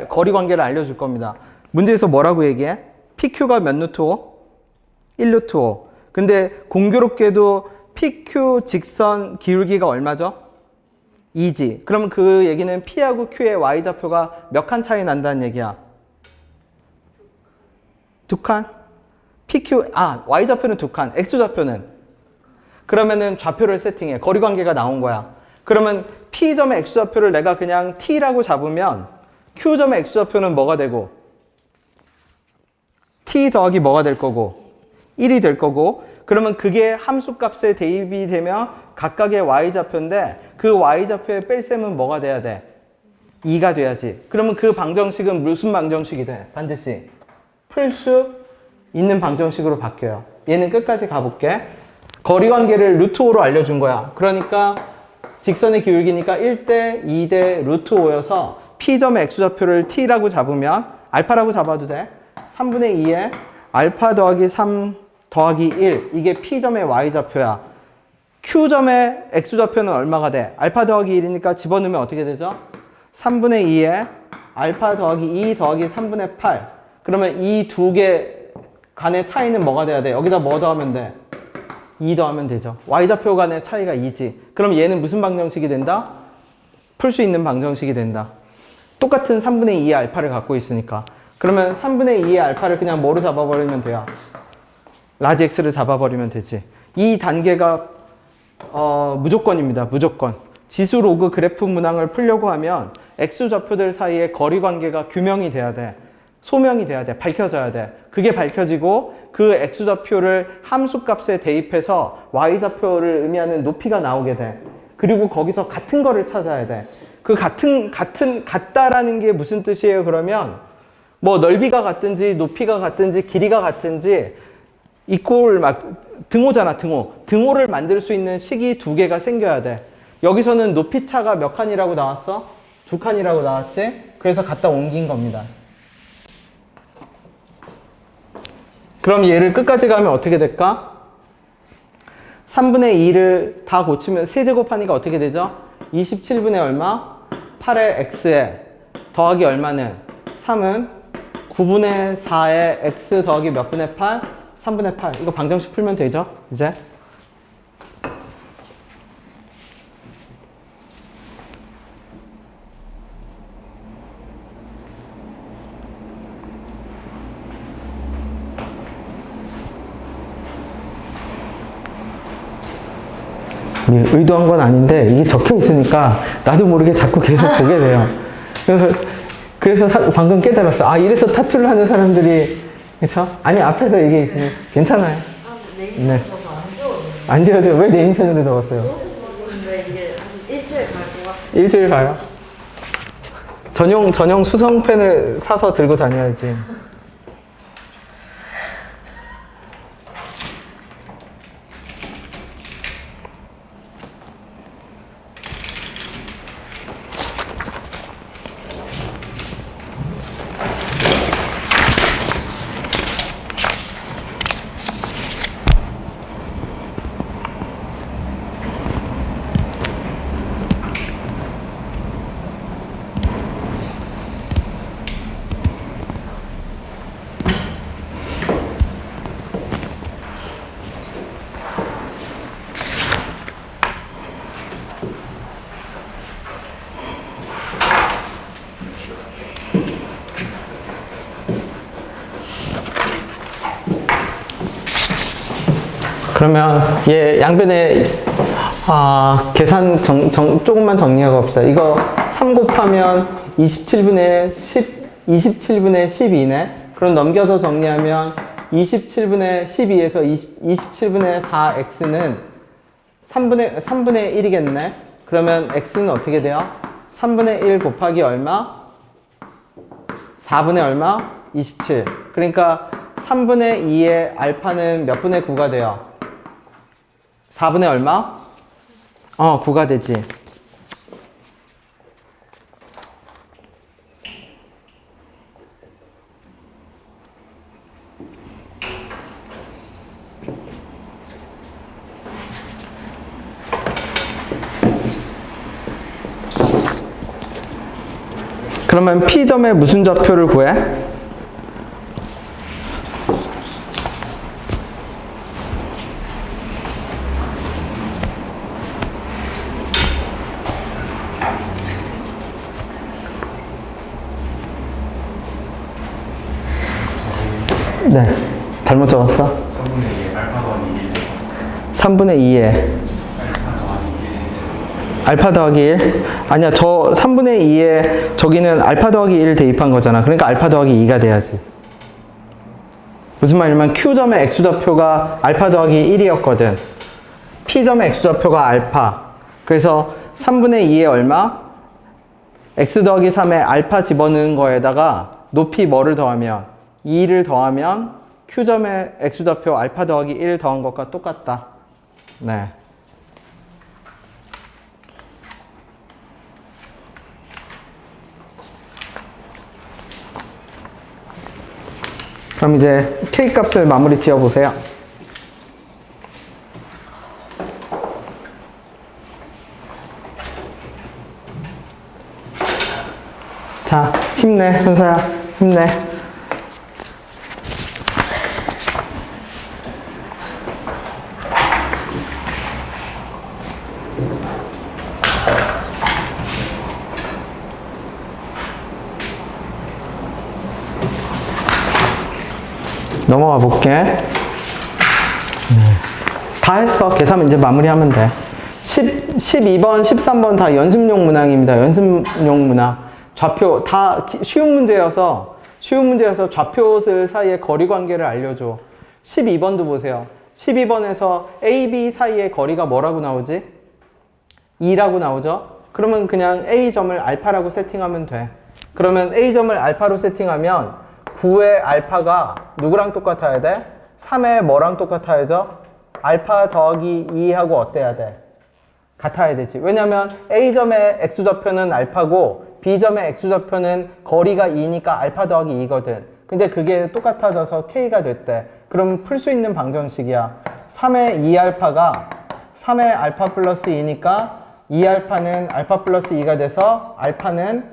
거리 관계를 알려줄 겁니다. 문제에서 뭐라고 얘기해? PQ가 몇 루트 5? 1루트 5. 근데 공교롭게도 PQ 직선 기울기가 얼마죠? 2지. 그럼 그 얘기는 P하고 Q의 Y좌표가 몇 칸 차이 난다는 얘기야? 2칸? Y좌표는 2칸, X좌표는? 그러면은 좌표를 세팅해. 거리 관계가 나온 거야. 그러면 P점의 X좌표를 내가 그냥 T라고 잡으면 Q점의 X좌표는 뭐가 되고? T 더하기 뭐가 될 거고? 1이 될 거고, 그러면 그게 함수값에 대입이 되면 각각의 Y좌표인데 그 Y좌표의 뺄셈은 뭐가 돼야 돼? 2가 돼야지. 그러면 그 방정식은 무슨 방정식이 돼? 반드시 풀 수 있는 방정식으로 바뀌어요. 얘는 끝까지 가볼게. 거리 관계를 루트 5로 알려준 거야. 그러니까 직선의 기울기니까 1대 2대 루트 5여서 P점의 X좌표를 T라고 잡으면 알파라고 잡아도 돼. 3분의 2에 알파 더하기 3 더하기 1 이게 P점의 Y좌표야. Q점의 X좌표는 얼마가 돼? 알파 더하기 1이니까 집어넣으면 어떻게 되죠? 3분의 2에 알파 더하기 2 더하기 3분의 8. 그러면 이 두 개 간의 차이는 뭐가 돼야 돼? 여기다 뭐 더하면 돼? 2 더하면 되죠. Y좌표 간의 차이가 2지. 그럼 얘는 무슨 방정식이 된다? 풀 수 있는 방정식이 된다. 똑같은 3분의 2의 알파를 갖고 있으니까. 그러면 3분의 2의 알파를 그냥 뭐로 잡아버리면 돼요? 라지 X를 잡아버리면 되지. 이 단계가 무조건입니다. 무조건. 지수 로그 그래프 문항을 풀려고 하면 X좌표들 사이의 거리 관계가 규명이 돼야 돼. 소명이 돼야 돼. 밝혀져야 돼. 그게 밝혀지고 그 X좌표를 함수값에 대입해서 Y좌표를 의미하는 높이가 나오게 돼. 그리고 거기서 같은 거를 찾아야 돼. 그 같다라는 게 무슨 뜻이에요? 그러면 뭐 넓이가 같든지 높이가 같든지 길이가 같든지 등호잖아, 등호. 등호를 만들 수 있는 식이 두 개가 생겨야 돼. 여기서는 높이 차가 몇 칸이라고 나왔어? 2칸이라고 나왔지? 그래서 갖다 옮긴 겁니다. 그럼 얘를 끝까지 가면 어떻게 될까? 3분의 2를 다 고치면 세제곱하니까 어떻게 되죠? 27분의 얼마? 8의 x에 더하기 얼마는? 3은 9분의 4의 x 더하기 몇 분의 8? 3분의 8. 이거 방정식 풀면 되죠? 이제. 의도한 건 아닌데 이게 적혀 있으니까 나도 모르게 자꾸 계속 보게 돼요. 그래서 방금 깨달았어. 아, 이래서 타투를 하는 사람들이, 그쵸? 아니, 앞에서 이게 있으면 괜찮아요. 네이버에서 안 지워져요. 안 지워져요. 왜 네임펜으로 적었어요? 왜 이게 한 일주일 갈것 같아. 일주일 가요? 전용 수성펜을 사서 들고 다녀야지. 그러면 얘 양변에 계산 조금만 정리하고 봅시다. 이거 3 곱하면 27분의 12네. 그럼 넘겨서 정리하면 27분의 12에서 27분의 4x는 3분의 1이겠네. 그러면 x는 어떻게 돼요? 3분의 1 곱하기 얼마? 4분의 얼마? 27. 그러니까 3분의 2의 알파는 몇 분의 9가 돼요? 4분의 얼마? 9가 되지. 그러면 P점의 무슨 좌표를 구해? 네, 잘못 적었어? 3분의 2에 알파 더하기 1. 3분의 2에 알파 더하기 1? 아니야, 저 3분의 2에 저기는 알파 더하기 1 대입한 거잖아. 그러니까 알파 더하기 2가 돼야지. 무슨 말이냐면 Q점의 X좌표가 알파 더하기 1이었거든. P점의 X좌표가 알파. 그래서 3분의 2에 얼마? X 더하기 3에 알파 집어넣은 거에다가 높이 뭐를 더하면? 2를 더하면 Q점의 X좌표 알파 더하기 1 더한 것과 똑같다. 네. 그럼 이제 K 값을 마무리 지어 보세요. 자, 힘내, 현서야, 힘내. 넘어가 볼게. 다 했어. 계산 이제 마무리하면 돼. 12번, 13번 다 연습용 문항입니다. 연습용 문항. 좌표 다 쉬운 문제여서 좌표들 사이의 거리 관계를 알려줘. 12번도 보세요. 12번에서 A, B 사이의 거리가 뭐라고 나오지? 2라고 나오죠? 그러면 그냥 A점을 알파라고 세팅하면 돼. 그러면 A점을 알파로 세팅하면 9의 알파가 누구랑 똑같아야 돼? 3의 뭐랑 똑같아야죠? 알파 더하기 2하고 어때야 돼? 같아야 되지. 왜냐면 A점의 X좌표는 알파고 B점의 X좌표는 거리가 2니까 알파 더하기 2거든. 근데 그게 똑같아져서 K가 됐대. 그럼 풀 수 있는 방정식이야. 3의 2알파가 3의 알파 플러스 2니까 2알파는 알파 플러스 2가 돼서 알파는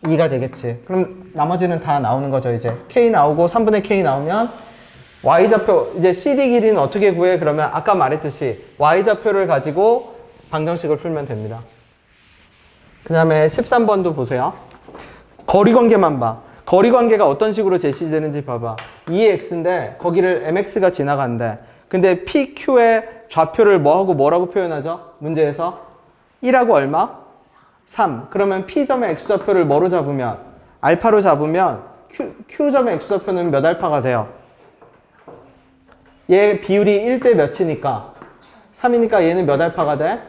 2가 되겠지. 그럼 나머지는 다 나오는 거죠, 이제. K 나오고 3분의 K 나오면 Y좌표, 이제 CD 길이는 어떻게 구해? 그러면 아까 말했듯이 Y좌표를 가지고 방정식을 풀면 됩니다. 그 다음에 13번도 보세요. 거리 관계만 봐. 거리 관계가 어떤 식으로 제시되는지 봐봐. 2x인데 거기를 mx가 지나간대. 근데 PQ의 좌표를 뭐하고 뭐라고 표현하죠? 문제에서 1하고 얼마? 3. 그러면 P점의 X좌표를 뭐로 잡으면? 알파로 잡으면 Q점의 X좌표는 몇 알파가 돼요? 얘 비율이 1대 몇이니까? 3이니까 얘는 몇 알파가 돼?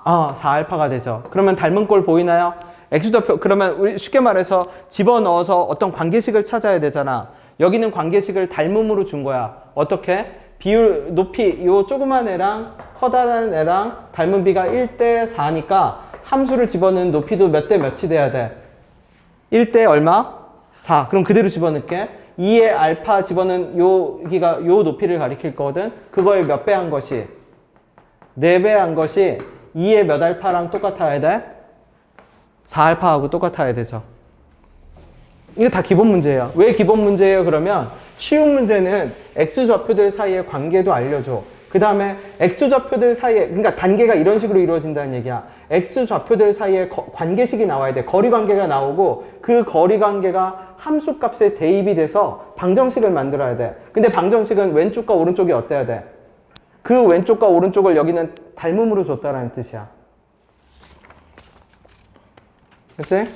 4알파가 되죠. 그러면 닮은 꼴 보이나요? X좌표, 그러면 우리 쉽게 말해서 집어넣어서 어떤 관계식을 찾아야 되잖아. 여기는 관계식을 닮음으로 준 거야. 어떻게? 비율, 높이, 요 조그만 애랑 커다란 애랑 닮은 비가 1대 4니까 함수를 집어넣은 높이도 몇 대 몇이 돼야 돼? 1대 얼마? 4. 그럼 그대로 집어넣을게. 2의 알파 집어넣은 여기가 요 높이를 가리킬 거거든. 그거에 몇 배 한 것이? 4배 한 것이 2의 몇 알파랑 똑같아야 돼? 4알파하고 똑같아야 되죠. 이거 다 기본 문제예요. 왜 기본 문제예요? 그러면 쉬운 문제는 X좌표들 사이의 관계도 알려줘. 그 다음에 X좌표들 사이에, 그러니까 단계가 이런 식으로 이루어진다는 얘기야. X좌표들 사이에 관계식이 나와야 돼. 거리관계가 나오고 그 거리관계가 함수값에 대입이 돼서 방정식을 만들어야 돼. 근데 방정식은 왼쪽과 오른쪽이 어때야 돼? 그 왼쪽과 오른쪽을 여기는 닮음으로 줬다라는 뜻이야. 그치?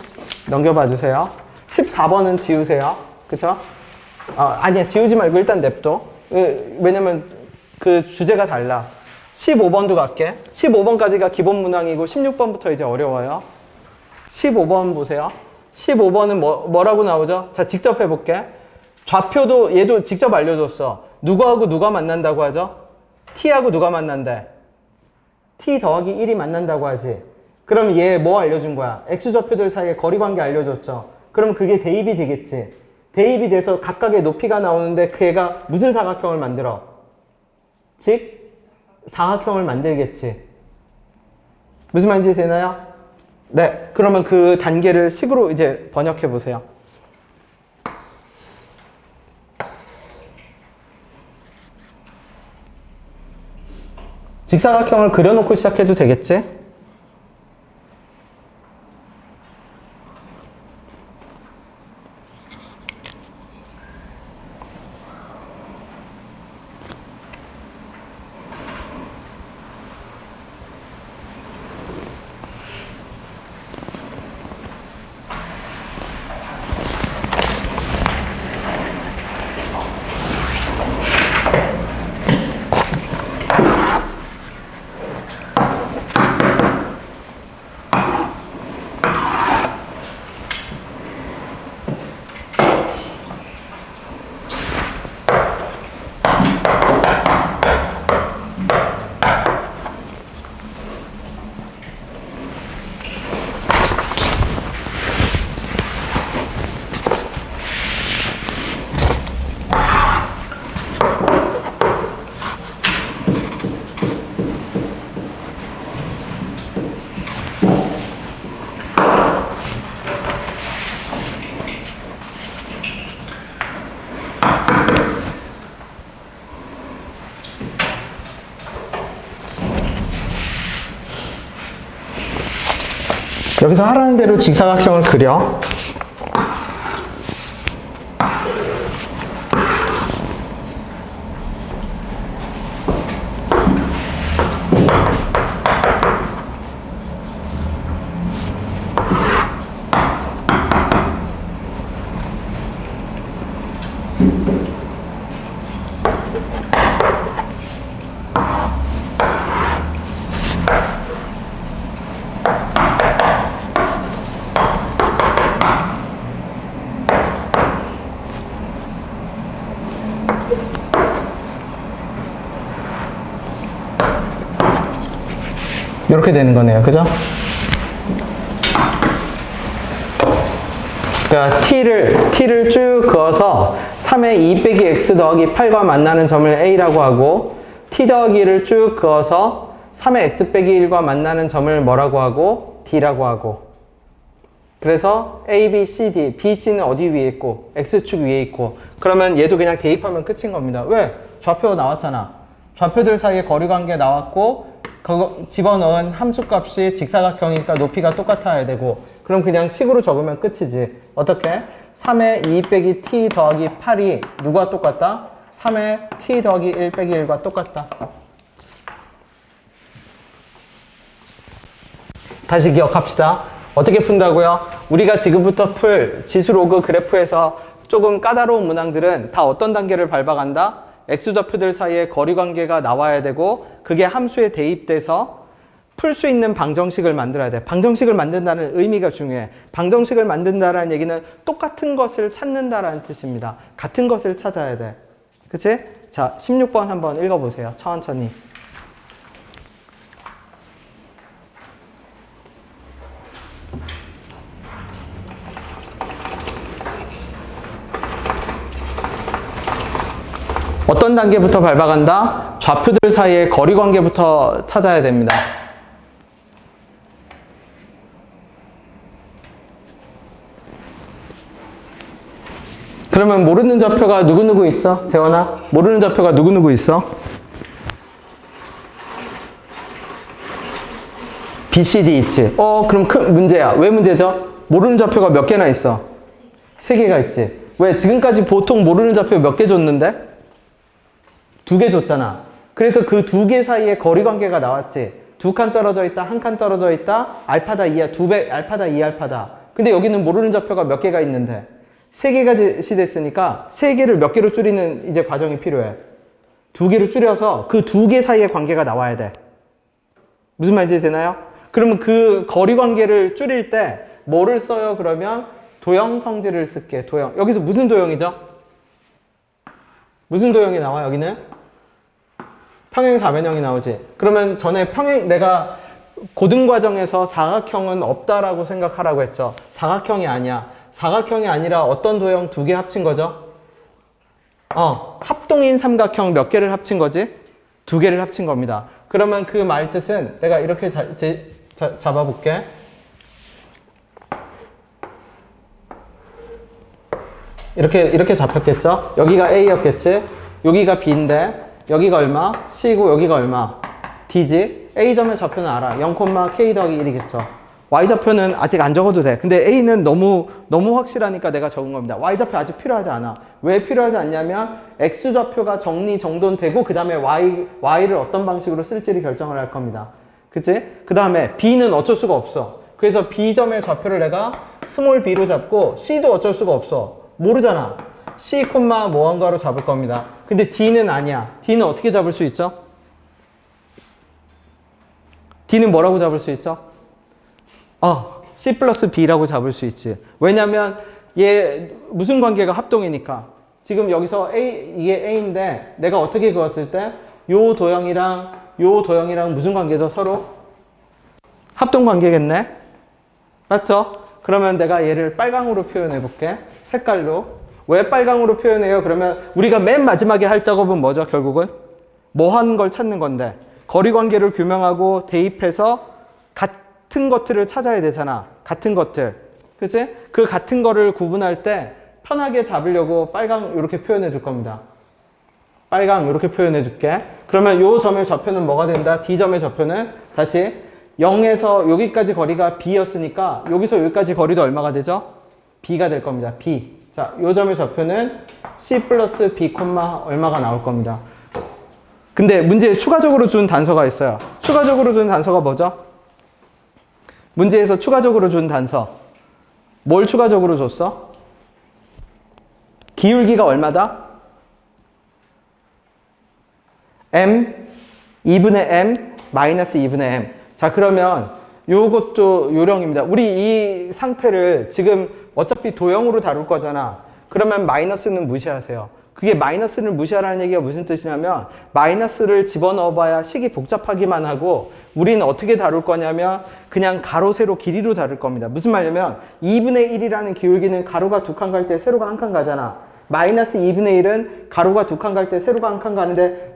넘겨봐 주세요. 14번은 지우세요. 그쵸? 아니야, 지우지 말고 일단 냅둬. 왜냐면 그 주제가 달라. 15번도 갈게. 15번까지가 기본 문항이고 16번부터 이제 어려워요. 15번 보세요. 15번은 뭐라고 나오죠? 자, 직접 해볼게. 좌표도 얘도 직접 알려줬어. 누구하고 누가 만난다고 하죠? T하고 누가 만난대? T 더하기 1이 만난다고 하지. 그럼 얘 뭐 알려준 거야? X좌표들 사이에 거리관계 알려줬죠. 그럼 그게 대입이 되겠지. 대입이 돼서 각각의 높이가 나오는데 그 애가 무슨 사각형을 만들어? 즉 사각형을 만들겠지. 무슨 말인지 되나요? 네. 그러면 그 단계를 식으로 이제 번역해 보세요. 직사각형을 그려놓고 시작해도 되겠지? 여기서 하라는 대로 직사각형을 그려. 이렇게 되는 거네요. 그죠? 그러니까 t를 쭉 그어서 3의 2 빼기 x 더하기 8과 만나는 점을 a라고 하고 t 더하기를 쭉 그어서 3의 x 빼기 1과 만나는 점을 뭐라고 하고? d라고 하고. 그래서 a, b, c, d. b, c는 어디 위에 있고? x축 위에 있고. 그러면 얘도 그냥 대입하면 끝인 겁니다. 왜? 좌표 나왔잖아. 좌표들 사이에 거리관계 나왔고 그거 집어넣은 함수값이 직사각형이니까 높이가 똑같아야 되고, 그럼 그냥 식으로 적으면 끝이지. 어떻게? 3의 2 빼기 t 더하기 8이 누가 똑같다? 3의 t 더하기 1 빼기 1과 똑같다. 다시 기억합시다. 어떻게 푼다고요? 우리가 지금부터 풀 지수 로그 그래프에서 조금 까다로운 문항들은 다 어떤 단계를 밟아간다? X좌표들 사이에 거리 관계가 나와야 되고 그게 함수에 대입돼서 풀 수 있는 방정식을 만들어야 돼. 방정식을 만든다는 의미가 중요해. 방정식을 만든다라는 얘기는 똑같은 것을 찾는다라는 뜻입니다. 같은 것을 찾아야 돼. 그치? 자, 16번 한번 읽어보세요. 천천히. 어떤 단계부터 밟아간다? 좌표들 사이의 거리 관계부터 찾아야 됩니다. 그러면 모르는 좌표가 누구누구 있죠? 재원아? 모르는 좌표가 누구누구 있어? B, C, D 있지? 그럼 큰 문제야. 왜 문제죠? 모르는 좌표가 몇 개나 있어? 3개가 있지. 왜? 지금까지 보통 모르는 좌표 몇 개 줬는데? 2개 줬잖아. 그래서 그 2개 사이에 거리 관계가 나왔지. 2칸 떨어져 있다, 1칸 떨어져 있다, 알파다 2야, 2배, 알파다 2알파다. 근데 여기는 모르는 좌표가 몇 개가 있는데 3개가 시됐으니까 3개를 몇 개로 줄이는 이제 과정이 필요해. 2개로 줄여서 그 2개 사이의 관계가 나와야 돼. 무슨 말인지 되나요? 그러면 그 거리 관계를 줄일 때 뭐를 써요? 그러면 도형 성질을 쓸게. 도형. 여기서 무슨 도형이죠? 무슨 도형이 나와 여기는? 평행 사변형이 나오지. 그러면 전에 내가 고등과정에서 사각형은 없다라고 생각하라고 했죠. 사각형이 아니야. 사각형이 아니라 어떤 도형 2개 합친 거죠? 합동인 삼각형 몇 개를 합친 거지? 2개를 합친 겁니다. 그러면 그 말 뜻은 내가 이렇게 잡아볼게. 이렇게 잡혔겠죠? 여기가 A였겠지? 여기가 B인데 여기가 얼마? C고 여기가 얼마? D지? A점의 좌표는 알아. 0,K 더하기 1이겠죠. Y좌표는 아직 안 적어도 돼. 근데 A는 너무 확실하니까 내가 적은 겁니다. Y좌표 아직 필요하지 않아. 왜 필요하지 않냐면 X좌표가 정돈되고 그 다음에 Y를 어떤 방식으로 쓸지를 결정을 할 겁니다. 그치? 그 다음에 B는 어쩔 수가 없어. 그래서 B점의 좌표를 내가 스몰 b로 잡고 C도 어쩔 수가 없어. 모르잖아. C, 뭐한가로 잡을 겁니다. 근데 D는 아니야. D는 어떻게 잡을 수 있죠? D는 뭐라고 잡을 수 있죠? C 플러스 B라고 잡을 수 있지. 왜냐면 얘 무슨 관계가 합동이니까. 지금 여기서 이게 A인데 내가 어떻게 그었을 때 요 도형이랑 무슨 관계죠? 서로? 합동 관계겠네? 맞죠? 그러면 내가 얘를 빨강으로 표현해 볼게. 색깔로. 왜 빨강으로 표현해요? 그러면 우리가 맨 마지막에 할 작업은 뭐죠? 결국은 뭐 하는 걸 찾는 건데 거리 관계를 규명하고 대입해서 같은 것들을 찾아야 되잖아. 같은 것들. 그치? 그 같은 거를 구분할 때 편하게 잡으려고 빨강 이렇게 표현해 줄 겁니다. 빨강 이렇게 표현해 줄게. 그러면 요 점의 좌표는 뭐가 된다? D점의 좌표는 다시 0에서 여기까지 거리가 B였으니까 여기서 여기까지 거리도 얼마가 되죠? B가 될 겁니다. B. 자, 요 점의 좌표는 C 플러스 B, 얼마가 나올 겁니다. 근데 문제에 추가적으로 준 단서가 있어요. 추가적으로 준 단서가 뭐죠? 문제에서 추가적으로 준 단서. 뭘 추가적으로 줬어? 기울기가 얼마다? M, 2분의 M, 마이너스 2분의 M. 자, 그러면 요것도 요령입니다. 우리 이 상태를 지금 어차피 도형으로 다룰 거잖아. 그러면 마이너스는 무시하세요. 그게 마이너스를 무시하라는 얘기가 무슨 뜻이냐면 마이너스를 집어넣어 봐야 식이 복잡하기만 하고 우리는 어떻게 다룰 거냐면 그냥 가로, 세로, 길이로 다룰 겁니다. 무슨 말이냐면 2분의 1이라는 기울기는 가로가 2칸 갈 때 세로가 1칸 가잖아. 마이너스 2분의 1은 가로가 2칸 갈 때 세로가 1칸 가는데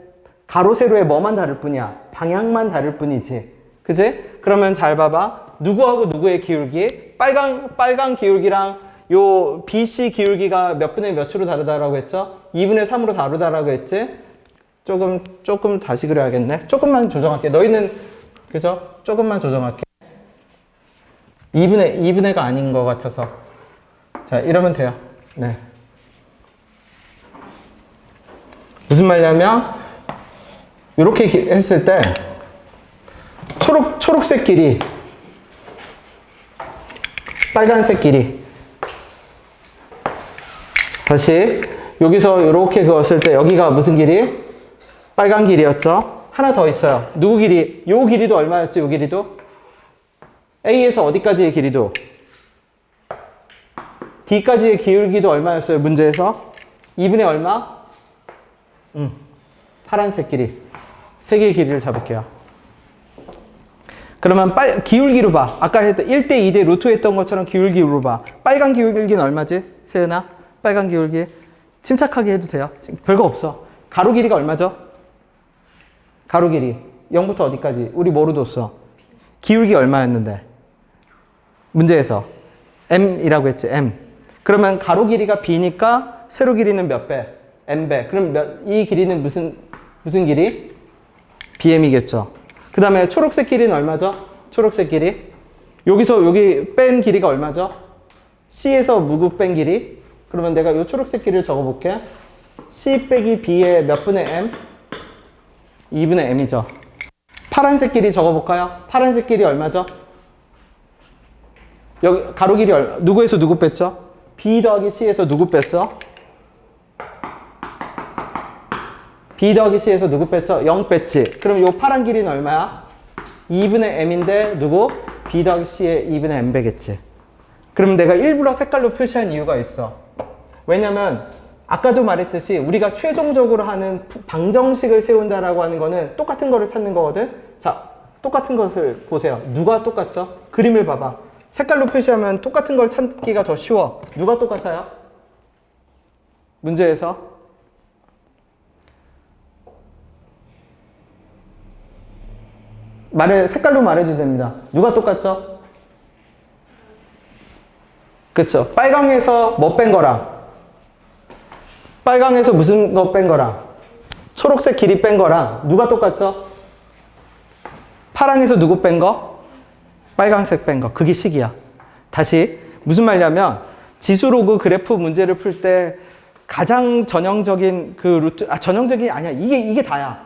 가로, 세로에 뭐만 다를 뿐이야? 방향만 다를 뿐이지. 그치? 그러면 잘 봐봐. 누구하고 누구의 기울기? 빨강 기울기랑 요 BC 기울기가 몇 분의 몇으로 다르다라고 했죠? 2분의 3으로 다르다라고 했지? 조금 다시 그려야겠네. 조금만 조정할게. 너희는, 그죠? 조금만 조정할게. 2분의가 아닌 것 같아서. 자, 이러면 돼요. 네. 무슨 말이냐면, 이렇게 했을 때, 초록색 길이 빨간색 길이. 다시 여기서 이렇게 그었을 때 여기가 무슨 길이? 빨간 길이었죠. 하나 더 있어요. 누구 길이? 요 길이도 얼마였지? 요 길이도? A에서 어디까지의 길이도? D까지의 기울기도 얼마였어요? 문제에서? 2분의 얼마? 파란색 길이. 세 개의 길이를 잡을게요. 그러면 기울기로 봐. 아까 했던 1대 2대 루트 했던 것처럼 기울기로 봐. 빨간 기울기는 얼마지? 세은아? 빨간 기울기. 침착하게 해도 돼요. 별거 없어. 가로 길이가 얼마죠? 가로 길이. 0부터 어디까지? 우리 뭐로 뒀어? 기울기 얼마였는데? 문제에서. M이라고 했지, M. 그러면 가로 길이가 B니까 세로 길이는 몇 배? M배. 그럼 이 길이는 무슨 길이? BM이겠죠. 그 다음에 초록색 길이는 얼마죠? 초록색 길이. 여기서 여기 뺀 길이가 얼마죠? C에서 무구 뺀 길이. 그러면 내가 이 초록색 길이를 적어볼게. C 빼기 B의 몇 분의 M? 2분의 M이죠. 파란색 길이 적어볼까요? 파란색 길이 얼마죠? 여기 가로 길이 누구에서 누구 뺐죠? B 더하기 C에서 누구 뺐어? B 더하기 C에서 누구 뺐죠? 0 뺐지. 그럼 요 파란 길이는 얼마야? 2분의 M인데 누구? B 더하기 C의 2분의 M 배겠지. 그럼 내가 일부러 색깔로 표시한 이유가 있어. 왜냐면 아까도 말했듯이 우리가 최종적으로 하는 방정식을 세운다라고 하는 거는 똑같은 거를 찾는 거거든. 자, 똑같은 것을 보세요. 누가 똑같죠? 그림을 봐봐. 색깔로 표시하면 똑같은 걸 찾기가 더 쉬워. 누가 똑같아요? 문제에서 색깔로 말해도 됩니다. 누가 똑같죠? 그쵸? 빨강에서 뭐 뺀 거랑 빨강에서 무슨 거 뺀 거랑 초록색 길이 뺀 거랑 누가 똑같죠? 파랑에서 누구 뺀 거? 빨강색 뺀 거. 그게 식이야. 다시 무슨 말이냐면 지수로그 그래프 문제를 풀 때 가장 전형적인 그 루트, 전형적이 아니야. 이게 다야.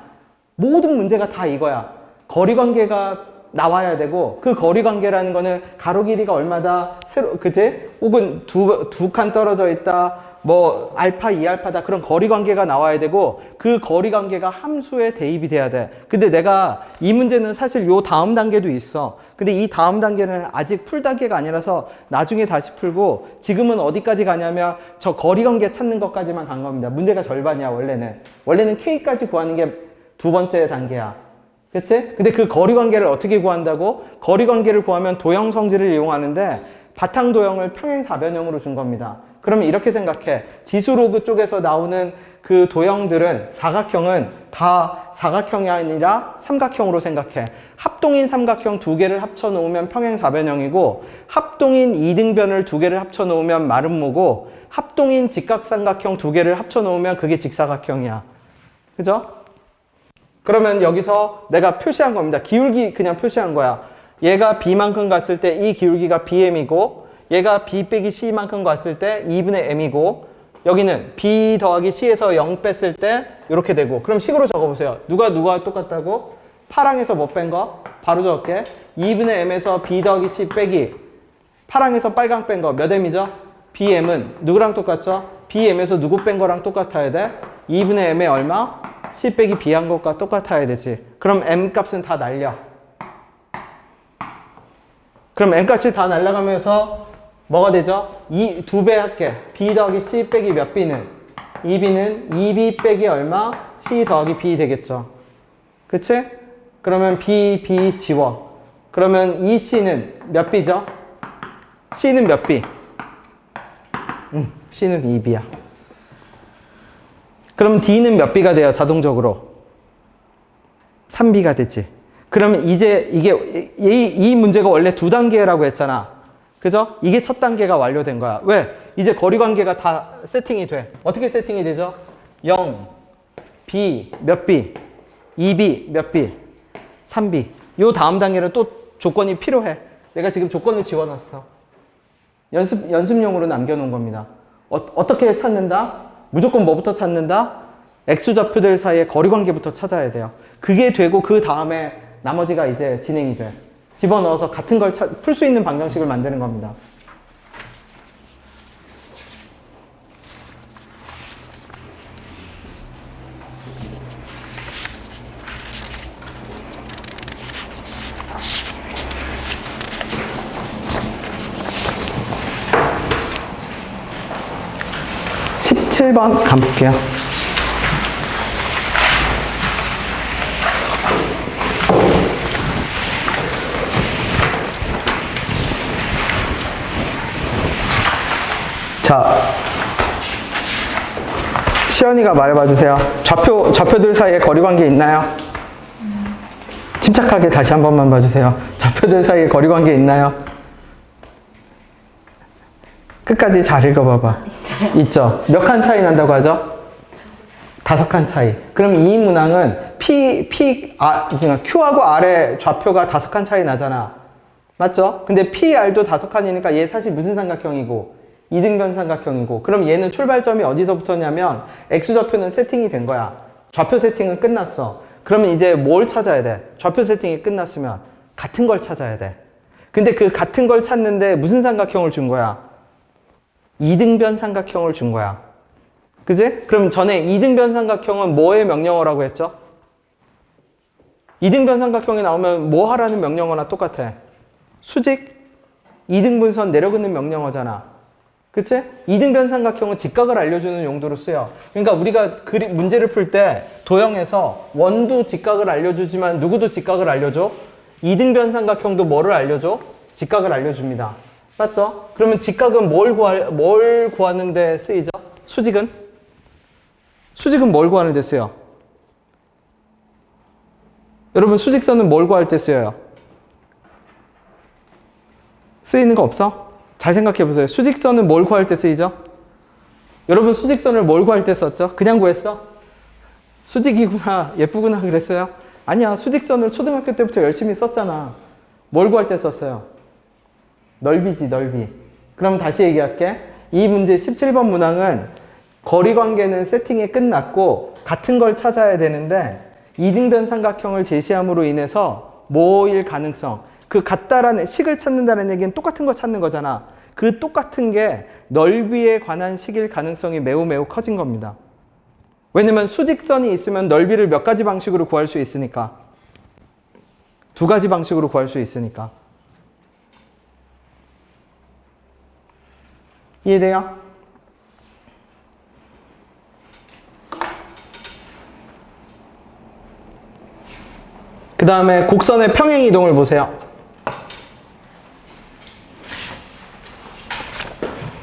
모든 문제가 다 이거야. 거리 관계가 나와야 되고 그 거리 관계라는 거는 가로 길이가 얼마다, 그지? 혹은 두 칸 떨어져 있다. 뭐 알파, 2알파다. 그런 거리 관계가 나와야 되고 그 거리 관계가 함수에 대입이 돼야 돼. 근데 내가 이 문제는 사실 요 다음 단계도 있어. 근데 이 다음 단계는 아직 풀 단계가 아니라서 나중에 다시 풀고 지금은 어디까지 가냐면 저 거리 관계 찾는 것까지만 간 겁니다. 문제가 절반이야 원래는. 원래는 K까지 구하는 게 두 번째 단계야. 그치? 근데 그 거리 관계를 어떻게 구한다고? 거리 관계를 구하면 도형 성질을 이용하는데 바탕 도형을 평행 사변형으로 준 겁니다. 그러면 이렇게 생각해. 지수로그 쪽에서 나오는 그 도형들은 사각형은 다 사각형이 아니라 삼각형으로 생각해. 합동인 삼각형 두 개를 합쳐 놓으면 평행 사변형이고 합동인 이등변을 두 개를 합쳐 놓으면 마름모고 합동인 직각삼각형 두 개를 합쳐 놓으면 그게 직사각형이야. 그죠? 그러면 여기서 내가 표시한 겁니다. 기울기 그냥 표시한 거야. 얘가 B만큼 갔을 때 이 기울기가 BM이고 얘가 B 빼기 C만큼 갔을 때 2분의 M이고 여기는 B 더하기 C에서 0 뺐을 때 이렇게 되고 그럼 식으로 적어보세요. 누가 똑같다고? 파랑에서 뭐 뺀 거? 바로 적을게. 2분의 M에서 B 더하기 C 빼기 파랑에서 빨강 뺀 거 몇 M이죠? BM은 누구랑 똑같죠? BM에서 누구 뺀 거랑 똑같아야 돼? 2분의 M의 얼마? C 빼기 B 한 것과 똑같아야 되지. 그럼 M 값은 다 날려. 그럼 M 값이 다 날라가면서 뭐가 되죠? 2배 할게. B 더하기 C 빼기 몇 B는? 2B는 2B 빼기 얼마? C 더하기 B 되겠죠. 그치? 그러면 B 지워. 그러면 이 C는 몇 B죠? C는 몇 B? C는 2B야. 그럼 D는 몇 B가 돼요? 자동적으로 3B가 되지. 그러면 이제 이 문제가 원래 두 단계라고 했잖아. 그죠? 이게 첫 단계가 완료된 거야. 왜? 이제 거리 관계가 다 세팅이 돼. 어떻게 세팅이 되죠? 0, B 몇 B, 2B 몇 B, 3B. 요 다음 단계는 또 조건이 필요해. 내가 지금 조건을 지워놨어. 연습용으로 남겨놓은 겁니다. 어떻게 찾는다? 무조건 뭐부터 찾는다? X좌표들 사이의 거리 관계부터 찾아야 돼요. 그게 되고 그 다음에 나머지가 이제 진행이 돼. 집어넣어서 같은 걸 풀 수 있는 방정식을 만드는 겁니다. 17번 가볼게요. 자, 시연이가 말해봐 주세요. 좌표들 사이에 거리 관계 있나요? 침착하게 다시 한 번만 봐주세요. 좌표들 사이에 거리 관계 있나요? 끝까지 잘 읽어봐봐. 있어요. 있죠? 몇 칸 차이 난다고 하죠? 5칸 차이. 그럼 이 문항은 Q하고 R의 좌표가 5칸 차이 나잖아. 맞죠? 근데 PR도 5칸이니까 얘 사실 무슨 삼각형이고? 이등변 삼각형이고. 그럼 얘는 출발점이 어디서부터냐면 X좌표는 세팅이 된 거야. 좌표 세팅은 끝났어. 그러면 이제 뭘 찾아야 돼? 좌표 세팅이 끝났으면 같은 걸 찾아야 돼. 근데 그 같은 걸 찾는데 무슨 삼각형을 준 거야? 이등변 삼각형을 준 거야. 그지? 그럼 전에 이등변 삼각형은 뭐의 명령어라고 했죠? 이등변 삼각형이 나오면 뭐 하라는 명령어나 똑같아. 수직, 이등분선 내려긋는 명령어잖아. 그치? 이등변 삼각형은 직각을 알려주는 용도로 쓰여. 그러니까 우리가 문제를 풀 때 도형에서 원도 직각을 알려주지만 누구도 직각을 알려줘? 이등변 삼각형도 뭐를 알려줘? 직각을 알려줍니다. 맞죠? 그러면 직각은 뭘 구하는 데 쓰이죠? 수직은? 수직은 뭘 구하는 데 쓰여? 여러분 수직선은 뭘 구할 때 쓰여요? 쓰이는 거 없어? 잘 생각해 보세요. 수직선은 뭘 구할 때 쓰이죠? 여러분 수직선을 뭘 구할 때 썼죠? 그냥 구했어? 수직이구나, 예쁘구나 그랬어요? 아니야, 수직선을 초등학교 때부터 열심히 썼잖아. 뭘 구할 때 썼어요? 넓이지, 넓이. 그럼 다시 얘기할게. 이 문제 17번 문항은 거리 관계는 세팅이 끝났고 같은 걸 찾아야 되는데 이등변 삼각형을 제시함으로 인해서 뭐일 가능성, 그 같다라는 식을 찾는다는 얘기는 똑같은 거 찾는 거잖아. 그 똑같은 게 넓이에 관한 식일 가능성이 매우 매우 커진 겁니다. 왜냐면 수직선이 있으면 넓이를 몇 가지 방식으로 구할 수 있으니까. 2가지 방식으로 구할 수 있으니까. 이해돼요? 그 다음에 곡선의 평행 이동을 보세요.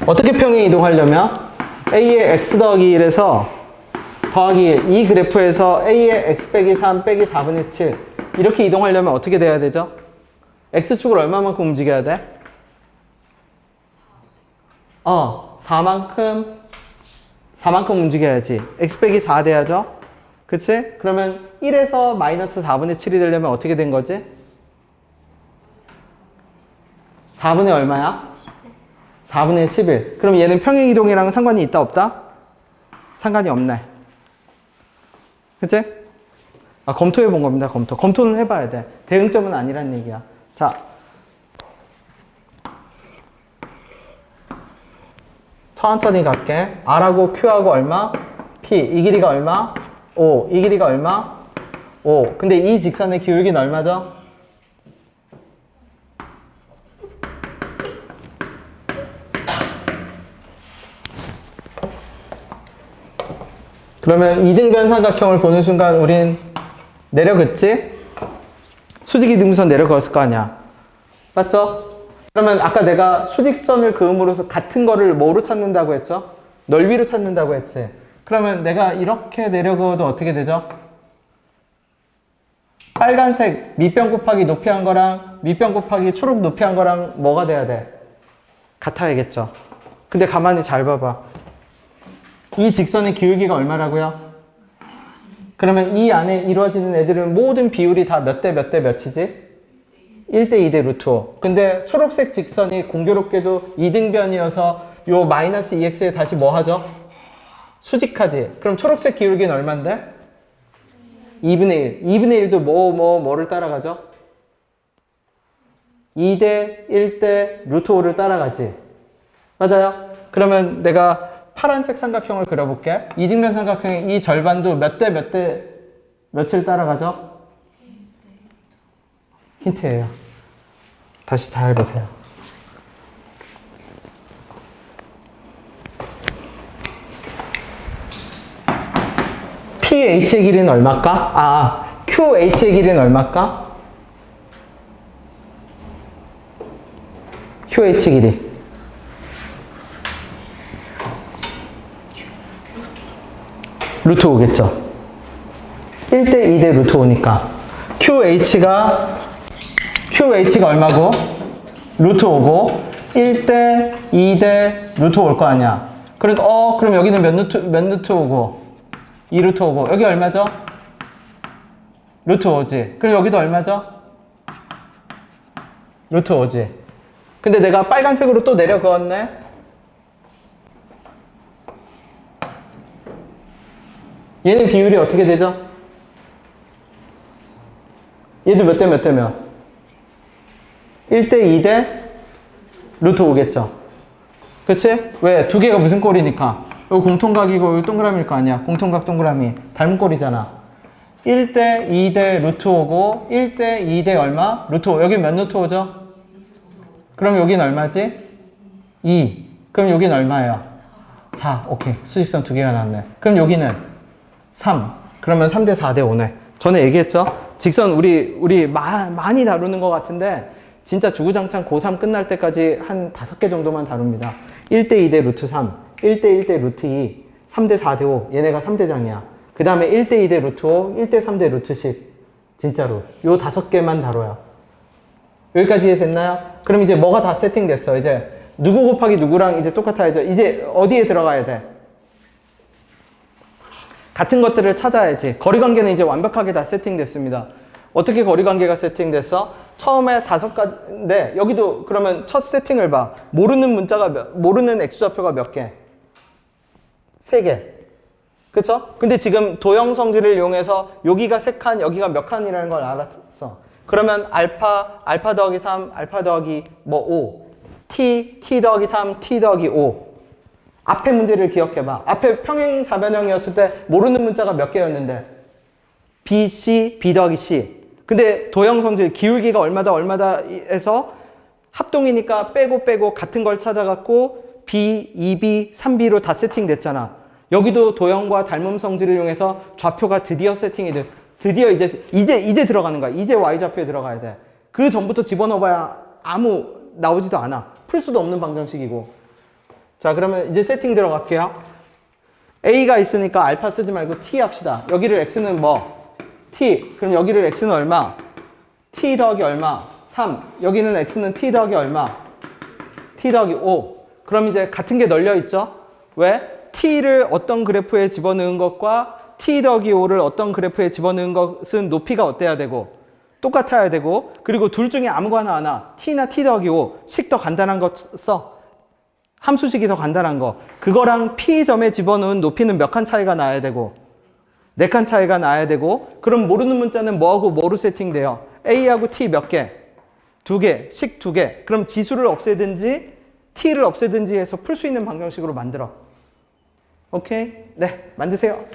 어떻게 평행 이동하려면 A의 x 더하기 1에서 더하기 1, 이 그래프에서 A의 x 빼기 3 빼기 4분의 7 이렇게 이동하려면 어떻게 돼야 되죠? x축을 얼마만큼 움직여야 돼? 4만큼 움직여야지. x 빼기 4 돼야죠? 그치? 그러면 1에서 마이너스 4분의 7이 되려면 어떻게 된 거지? 4분의 얼마야? 4분의 11. 그럼 얘는 평행이동이랑 상관이 있다 없다? 상관이 없네. 그치? 검토해 본 겁니다. 검토는 해봐야 돼. 대응점은 아니란 얘기야. 자, 천천히 갈게. R하고 Q하고 얼마? P. 이 길이가 얼마? 5. 이 길이가 얼마? 5. 근데 이 직선의 기울기는 얼마죠? 그러면 이등변 삼각형을 보는 순간 우린 내려긋지? 수직 이등분선 내려갔을 거 아니야. 맞죠? 그러면 아까 내가 수직선을 그음으로써 같은 거를 뭐로 찾는다고 했죠? 넓이로 찾는다고 했지. 그러면 내가 이렇게 내려그어도 어떻게 되죠? 빨간색 밑변 곱하기 높이 한 거랑 밑변 곱하기 초록 높이 한 거랑 뭐가 돼야 돼? 같아야겠죠. 근데 가만히 잘 봐봐. 이 직선의 기울기가 얼마라고요? 그러면 이 안에 이루어지는 애들은 모든 비율이 다 몇 대 몇 대 몇이지? 1대 2대 루트 5. 근데 초록색 직선이 공교롭게도 이등변이어서 요 마이너스 2x에 다시 뭐 하죠? 수직하지. 그럼 초록색 기울기는 얼만데? 2분의 1. 2분의 1도 뭐를 따라가죠? 2대 1대 루트 5를 따라가지. 맞아요? 그러면 내가 파란색 삼각형을 그려볼게. 이등변 삼각형의 이 절반도 몇 대 몇 대 몇을 따라가죠? 힌트예요. 다시 잘 보세요. QH의 길이는 얼마일까? QH의 길이는 얼마일까? QH 길이. 루트 5겠죠? 1대 2대 루트 5니까 QH가 얼마고? 루트 5고 1대 2대 루트 5일 거 아니야. 그러니까 그럼 여기는 몇 루트 5고 2 루트 5고 여기 얼마죠? 루트 5지. 그럼 여기도 얼마죠? 루트 5지. 근데 내가 빨간색으로 또 내려 그었네. 얘는 비율이 어떻게 되죠? 얘도 몇 대 몇 대 몇? 1대 2대 루트 5겠죠? 그치? 왜? 두 개가 무슨 꼴이니까? 여기 공통각이고 여기 동그라미일 거 아니야. 공통각 동그라미. 닮은 꼴이잖아. 1대 2대 루트 5고 1대 2대 얼마? 루트 5. 여기 몇 루트 5죠? 그럼 여긴 얼마지? 2. 그럼 여긴 얼마예요? 4. 오케이. 수직선 두 개가 나왔네. 그럼 여기는 3. 그러면 3대 4대 5네. 전에 얘기했죠? 직선 우리 많이 다루는 것 같은데 진짜 주구장창 고3 끝날 때까지 한 5개 정도만 다룹니다. 1대 2대 루트 3, 1대 1대 루트 2, 3대 4대 5. 얘네가 3대장이야. 그 다음에 1대 2대 루트 5, 1대 3대 루트 10. 진짜로. 요 5개만 다뤄요. 여기까지 됐나요? 그럼 이제 뭐가 다 세팅됐어. 이제 누구 곱하기 누구랑 이제 똑같아야죠. 이제 어디에 들어가야 돼? 같은 것들을 찾아야지. 거리관계는 이제 완벽하게 다 세팅됐습니다. 어떻게 거리관계가 세팅됐어? 처음에 5가지인데 여기도 그러면 첫 세팅을 봐. 모르는 모르는 X좌표가 몇 개? 3개. 그쵸? 근데 지금 도형 성질을 이용해서 여기가 3칸, 여기가 몇 칸이라는 걸 알았어. 그러면 알파 더하기 3, 알파 더하기 5, t 더하기 3, t 더하기 5. 앞에 문제를 기억해봐. 앞에 평행사변형이었을 때 모르는 문자가 몇 개였는데 B, C, B 더하기 C. 근데 도형 성질 기울기가 얼마다 해서 합동이니까 빼고 같은 걸 찾아갖고 B, 2B, 3B로 다 세팅됐잖아. 여기도 도형과 닮음 성질을 이용해서 좌표가 드디어 세팅이 됐어. 드디어 이제 들어가는 거야. 이제 Y좌표에 들어가야 돼. 그 전부터 집어넣어봐야 나오지도 않아. 풀 수도 없는 방정식이고. 자, 그러면 이제 세팅 들어갈게요. A가 있으니까 알파 쓰지 말고 T 합시다. 여기를 X는 뭐? T. 그럼 여기를 X는 얼마? T 더하기 얼마? 3. 여기는 X는 T 더하기 얼마? T 더하기 5. 그럼 이제 같은 게 널려 있죠? 왜? T를 어떤 그래프에 집어넣은 것과 T 더하기 5를 어떤 그래프에 집어넣은 것은 높이가 어때야 되고 똑같아야 되고 그리고 둘 중에 아무거나 하나 T나 T 더하기 5 식 더 간단한 거 써. 함수식이 더 간단한 거. 그거랑 P점에 집어넣은 높이는 몇 칸 차이가 나야 되고 4칸 차이가 나야 되고 그럼 모르는 문자는 뭐하고 뭐로 세팅돼요? A하고 T 몇 개? 2개, 식 2개. 그럼 지수를 없애든지 T를 없애든지 해서 풀 수 있는 방정식으로 만들어. 오케이? 네, 만드세요.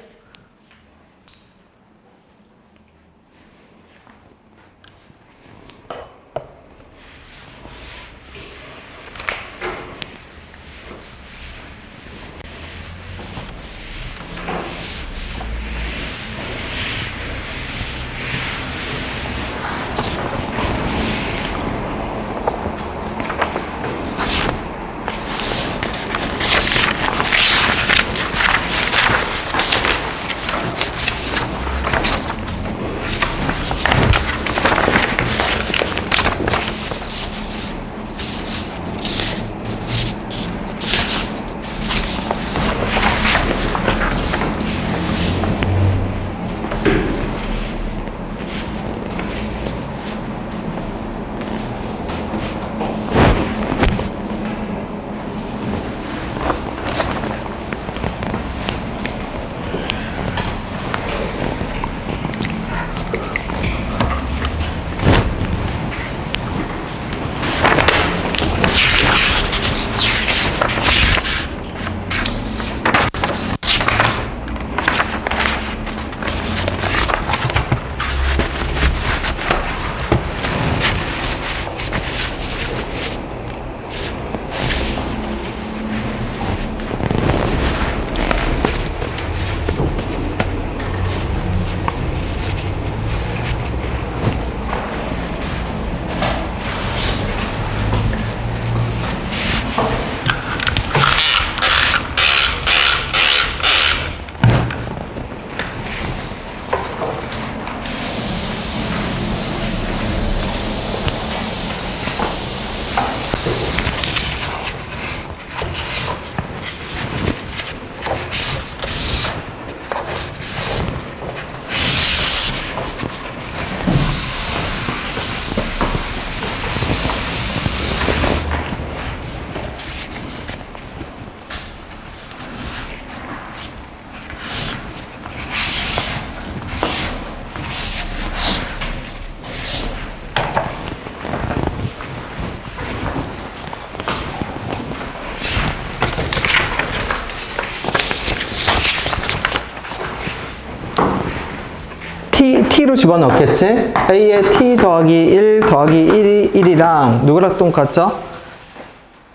t로 집어넣겠지? a에 t 더하기 1 더하기 1이 1이랑 누구랑 똑같죠?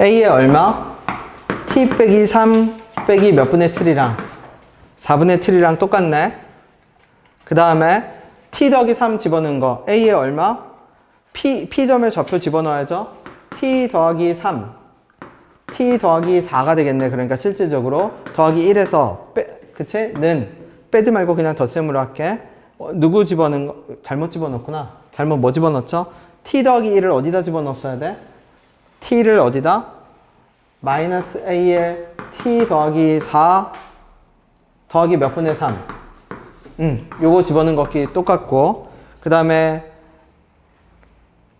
a에 얼마? t 빼기 3 빼기 몇 분의 7이랑 4분의 7이랑 똑같네. 그 다음에 t 더하기 3 집어넣은 거 a에 얼마? p점의 좌표 집어넣어야죠. t 더하기 3 t 더하기 4가 되겠네. 그러니까 실질적으로 더하기 1에서 그치? 는 빼지 말고 그냥 덧셈으로 할게. 누구 집어넣은 거? 잘못 집어넣구나. 잘못 뭐 집어넣었죠? t 더하기 1을 어디다 집어넣었어야 돼? t를 어디다? 마이너스 a에 t 더하기 4 더하기 몇 분의 3. 요거 집어넣은 것끼리 똑같고, 그 다음에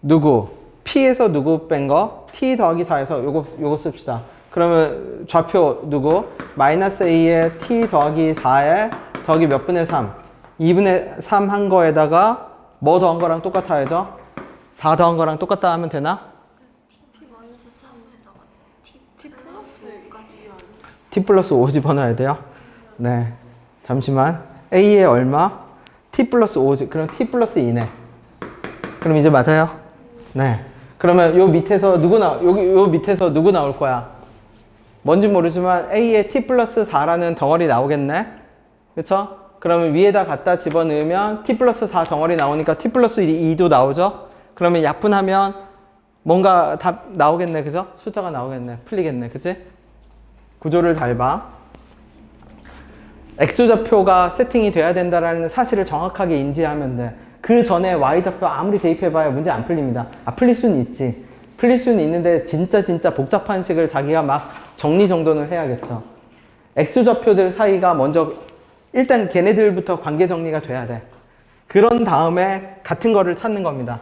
누구? p에서 누구 뺀 거? t 더하기 4에서 요거 씁시다. 그러면 좌표 누구? 마이너스 a에 t 더하기 4에 더하기 몇 분의 3? 2분의 3 한 거에다가 뭐 더한 거랑 똑같아야죠? 4 더한 거랑 똑같다 하면 되나? t 플러스 5 집어넣어야 돼요? 네. 잠시만. a에 얼마? t 플러스 5. 그럼 t 플러스 2네. 그럼 이제 맞아요? 네. 그러면 요 밑에서 요 밑에서 누구 나올 거야? 뭔지 모르지만 a에 t 플러스 4라는 덩어리 나오겠네? 그쵸? 그러면 위에다 갖다 집어넣으면 t 플러스 4 덩어리 나오니까 t 플러스 2도 나오죠? 그러면 약분하면 뭔가 다 나오겠네. 그죠? 숫자가 나오겠네. 풀리겠네. 그치? 구조를 잘 봐. X좌표가 세팅이 돼야 된다는 사실을 정확하게 인지하면 돼. 그 전에 Y좌표 아무리 대입해봐야 문제 안 풀립니다. 풀릴 수는 있지. 풀릴 수는 있는데 진짜 복잡한 식을 자기가 막 정리정돈을 해야겠죠. X좌표들 사이가 먼저 일단 걔네들부터 관계 정리가 돼야 돼. 그런 다음에 같은 거를 찾는 겁니다.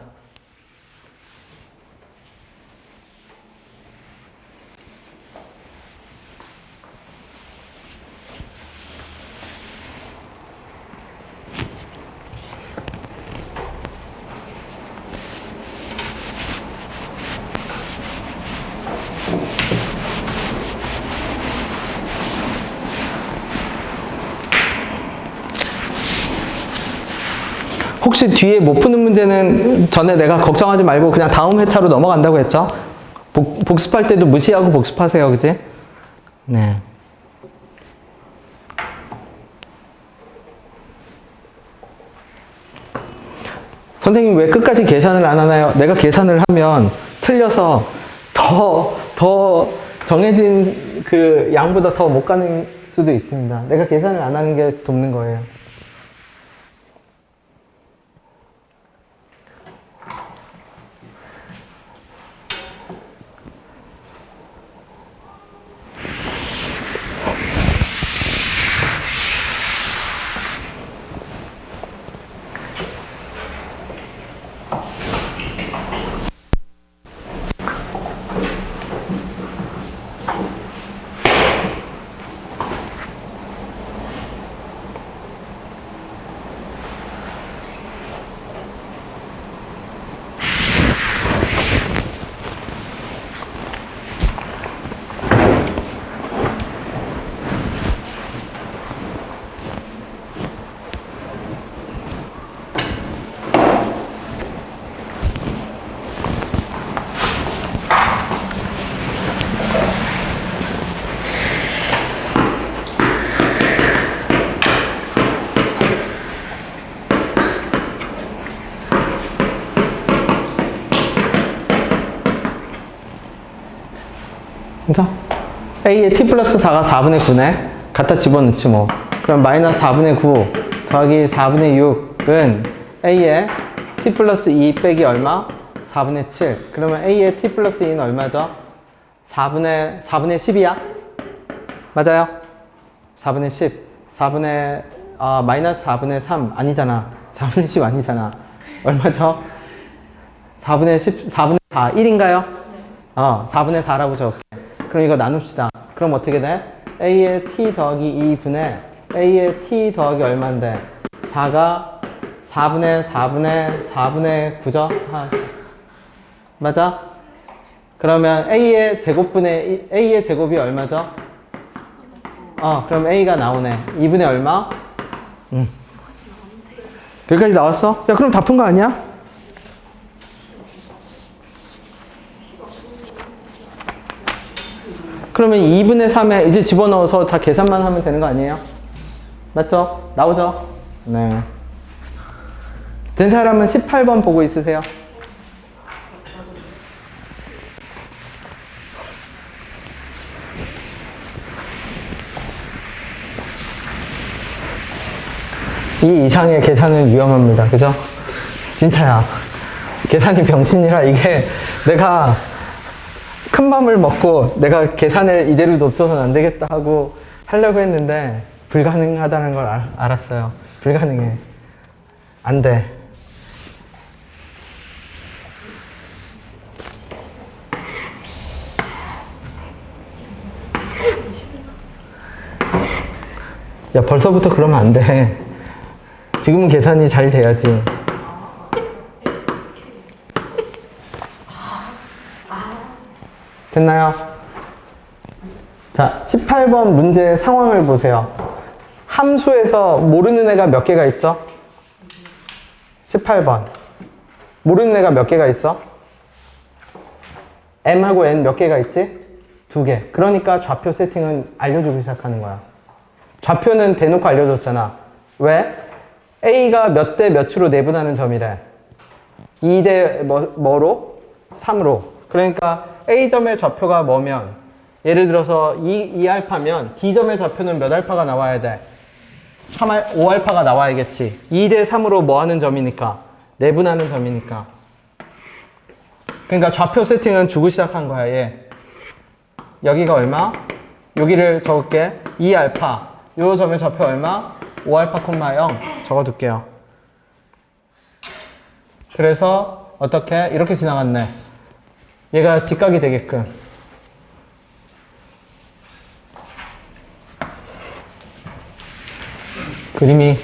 혹시 뒤에 못 푸는 문제는 전에 내가 걱정하지 말고 그냥 다음 회차로 넘어간다고 했죠? 복습할 때도 무시하고 복습하세요. 그지? 네. 선생님 왜 끝까지 계산을 안 하나요? 내가 계산을 하면 틀려서 더 정해진 그 양보다 더 못 가는 수도 있습니다. 내가 계산을 안 하는 게 돕는 거예요. 그래서 A에 t 플러스 4가 4분의 9네. 갖다 집어넣지 뭐. 그럼 마이너스 4분의 9 더하기 4분의 6은 A에 t 플러스 2 빼기 얼마? 4분의 7. 그러면 A에 t 플러스 2는 얼마죠? 4분의 10이야? 맞아요? 4분의 10. 마이너스 4분의 3 아니잖아. 4분의 10 아니잖아. 얼마죠? 4분의 10, 4분의 4. 1인가요? 4분의 4라고 적을게. 그럼 이거 나눕시다. 그럼 어떻게 돼? A의 t 더하기 2분의 A의 t 더하기 얼마인데? 4가 4분의 9죠? 맞아? 그러면 A의 제곱분의 A의 제곱이 얼마죠? 그럼 A가 나오네. 2분의 얼마? 여기까지 나왔어? 야, 그럼 다 푼 거 아니야? 그러면 2분의 3에 이제 집어넣어서 다 계산만 하면 되는 거 아니에요? 맞죠? 나오죠? 네. 된 사람은 18번 보고 있으세요? 이 이상의 계산은 위험합니다. 그죠? 진짜야. 계산이 병신이라 이게 내가 큰 맘을 먹고 내가 계산을 이대로 놓쳐서는 안 되겠다 하고 하려고 했는데 불가능하다는 걸 알았어요. 불가능해. 안 돼. 야, 벌써부터 그러면 안 돼. 지금은 계산이 잘 돼야지. 됐나요? 자, 18번 문제의 상황을 보세요. 함수에서 모르는 애가 몇 개가 있죠? 18번. 모르는 애가 몇 개가 있어? m하고 n 몇 개가 있지? 2개. 그러니까 좌표 세팅은 알려주기 시작하는 거야. 좌표는 대놓고 알려줬잖아. 왜? a가 몇 대 몇으로 내분하는 점이래. 2대 뭐로? 3으로. 그러니까 a점의 좌표가 뭐면 예를 들어서 2알파면 d점의 좌표는 몇 알파가 나와야 돼? 5알파가 나와야겠지. 2대 3으로 뭐 하는 점이니까? 내분하는 점이니까. 그러니까 좌표 세팅은 주고 시작한 거야, 얘. 여기가 얼마? 여기를 적을게. 2알파. 요 점의 좌표 얼마? 5알파, 0 적어둘게요. 그래서 어떻게? 이렇게 지나갔네. 얘가 직각이 되게끔. 그림이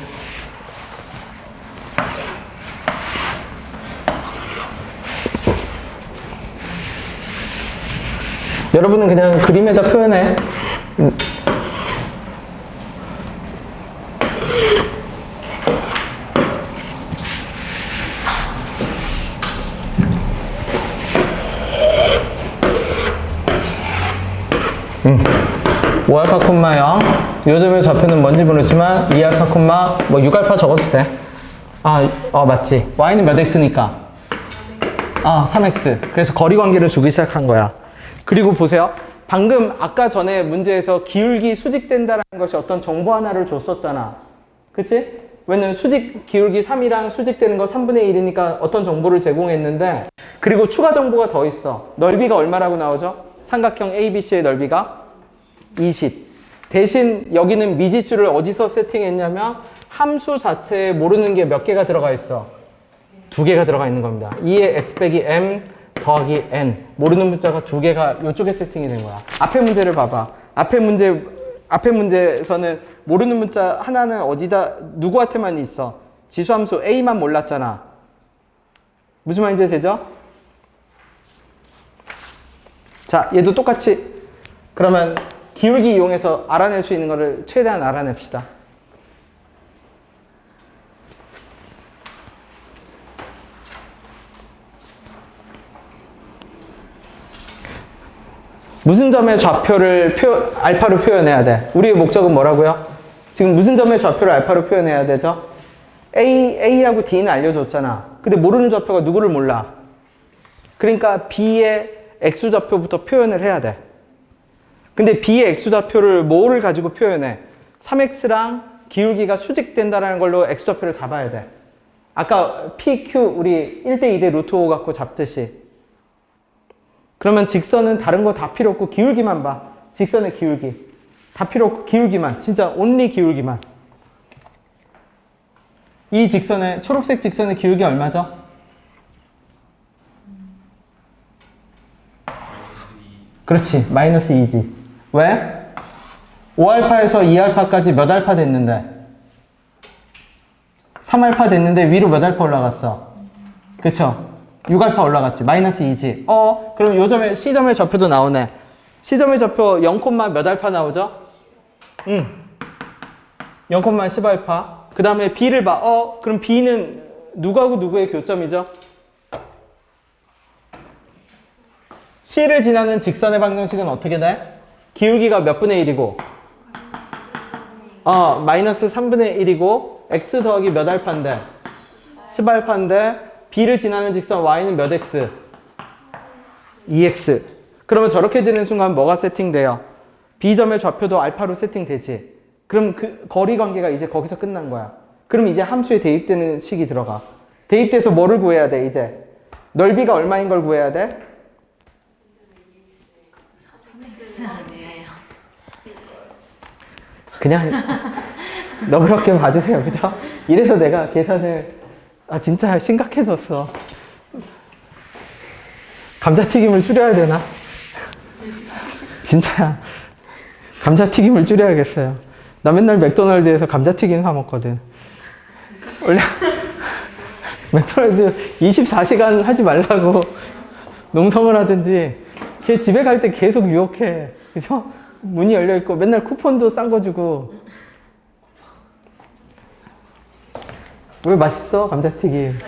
여러분은 그냥 그림에다 표현해. 응. 5알파, 0. 요 점의 좌표는 뭔지 모르지만 2알파, 뭐 6알파 적어도 돼. 맞지. y는 몇 x니까? 3x. 그래서 거리 관계를 주기 시작한 거야. 그리고 보세요. 방금 아까 전에 문제에서 기울기 수직된다라는 것이 어떤 정보 하나를 줬었잖아. 그치? 왜냐면 기울기 3이랑 수직되는 거 3분의 1이니까 어떤 정보를 제공했는데, 그리고 추가 정보가 더 있어. 넓이가 얼마라고 나오죠? 삼각형 ABC의 넓이가 20. 대신 여기는 미지수를 어디서 세팅했냐면 함수 자체에 모르는 게 몇 개가 들어가 있어? 2개가 들어가 있는 겁니다. 2의 x 빼기 m 더하기 n. 모르는 문자가 2개가 이쪽에 세팅이 된 거야. 앞에 문제를 봐봐. 앞에 문제에서는 모르는 문자 하나는 어디다 누구한테만 있어? 지수함수 a만 몰랐잖아. 무슨 말인지 되죠? 자, 얘도 똑같이. 그러면 기울기 이용해서 알아낼 수 있는 거를 최대한 알아냅시다. 무슨 점의 좌표를 알파로 표현해야 돼? 우리의 목적은 뭐라고요? 지금 무슨 점의 좌표를 알파로 표현해야 되죠? A하고 D는 알려줬잖아. 근데 모르는 좌표가 누구를 몰라? 그러니까 B의 X좌표부터 표현을 해야 돼. 근데 B의 X좌표를 뭐를 가지고 표현해? 3X랑 기울기가 수직된다는 걸로 X좌표를 잡아야 돼. 아까 PQ 우리 1대 2대 루트 5 갖고 잡듯이. 그러면 직선은 다른 거 다 필요 없고 기울기만 봐. 직선의 기울기. 다 필요 없고 기울기만. 진짜 온리 기울기만. 이 직선의 초록색 직선의 기울기 얼마죠? 그렇지. 마이너스 2지. 왜? 5알파에서 2알파까지 몇 알파 됐는데? 3알파 됐는데 위로 몇 알파 올라갔어? 그쵸? 6알파 올라갔지. 마이너스 2지. 그럼 요 점에 C점의 좌표도 나오네. C점의 좌표 0, 몇 알파 나오죠? 0, 10알파. 그 다음에 B를 봐. 그럼 B는 누구하고 누구의 교점이죠? C를 지나는 직선의 방정식은 어떻게 돼? 기울기가 몇 분의 1이고? 마이너스 3분의 1이고 x 더하기 몇 알파인데? 10알파인데 B를 지나는 직선 y는 몇 x? 2x. 그러면 저렇게 되는 순간 뭐가 세팅돼요? B점의 좌표도 알파로 세팅되지. 그럼 그 거리 관계가 이제 거기서 끝난 거야. 그럼 이제 함수에 대입되는 식이 들어가. 대입돼서 뭐를 구해야 돼, 이제? 넓이가 얼마인 걸 구해야 돼? 그냥 너그럽게 봐주세요. 그죠? 이래서 내가 계산을 진짜 심각해졌어. 감자튀김을 줄여야 되나? 진짜 감자튀김을 줄여야겠어요. 나 맨날 맥도날드에서 감자튀김 사 먹거든. 원래 맥도날드 24시간 하지 말라고 농성을 하든지 걔 집에 갈 때 계속 유혹해. 그죠? 문이 열려있고 맨날 쿠폰도 싼 거 주고. 왜 맛있어? 감자튀김.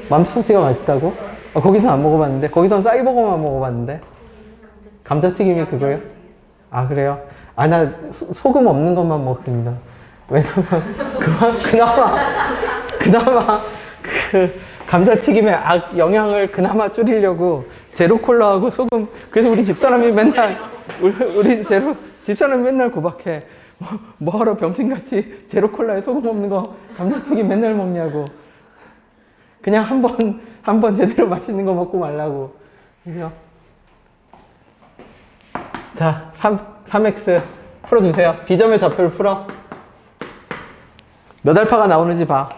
맘스터치가 맛있다고? 거기서 안 먹어봤는데. 거기선 싸이버거만 먹어봤는데. 감자튀김이 그거예요? 아, 그래요? 나 소금 없는 것만 먹습니다. 왜냐면 그나마 그 감자튀김의 영양을 그나마 줄이려고 제로 콜라하고 소금. 그래서 우리 집사람이 맨날 집사람이 맨날 구박해. 뭐하러 병신같이 제로 콜라에 소금 없는 거 감자튀김 맨날 먹냐고. 그냥 한 번 제대로 맛있는 거 먹고 말라고. 그죠? 자, 3x 풀어주세요. B점의 좌표를 풀어. 몇 알파가 나오는지 봐.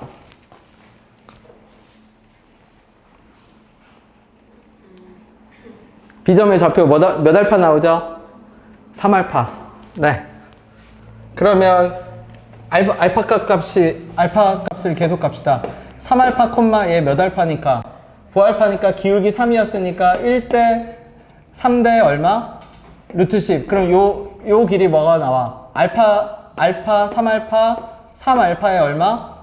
B점의 좌표 몇 알파 나오죠? 3알파. 네. 그러면 알파 값을 계속 갑시다. 3알파, 얘 몇 알파니까? 9알파니까 기울기 3이었으니까 1대 3대 얼마? 루트 10. 그럼 요 길이 뭐가 나와? 알파 3알파, 3알파에 얼마?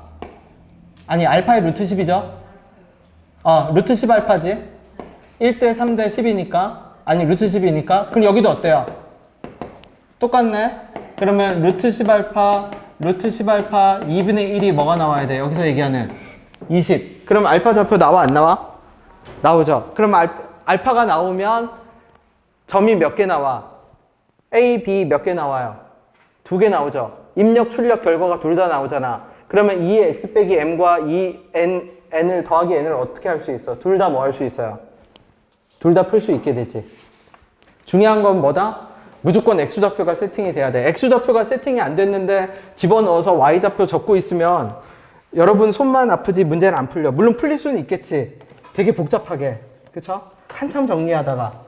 아니, 알파의 루트 10이죠? 루트 10 알파지? 1대 3대 10이니까. 아니, 루트 10이니까. 그럼 여기도 어때요? 똑같네? 그러면 루트 10알파 2분의 1이 뭐가 나와야 돼? 여기서 얘기하는 20. 그럼 알파 좌표 나와, 안 나와? 나오죠. 그럼 알파가 나오면 점이 몇 개 나와? A, B 몇 개 나와요? 2개 나오죠. 입력, 출력 결과가 둘 다 나오잖아. 그러면 2의 x 빼기 m과 2n을 더하기 n을 어떻게 할 수 있어? 둘 다 뭐 할 수 있어요? 둘 다 풀 수 있게 되지. 중요한 건 뭐다? 무조건 x좌표가 세팅이 돼야 돼. x좌표가 세팅이 안 됐는데 집어넣어서 y좌표 적고 있으면 여러분 손만 아프지 문제는 안 풀려. 물론 풀릴 수는 있겠지. 되게 복잡하게. 그쵸? 한참 정리하다가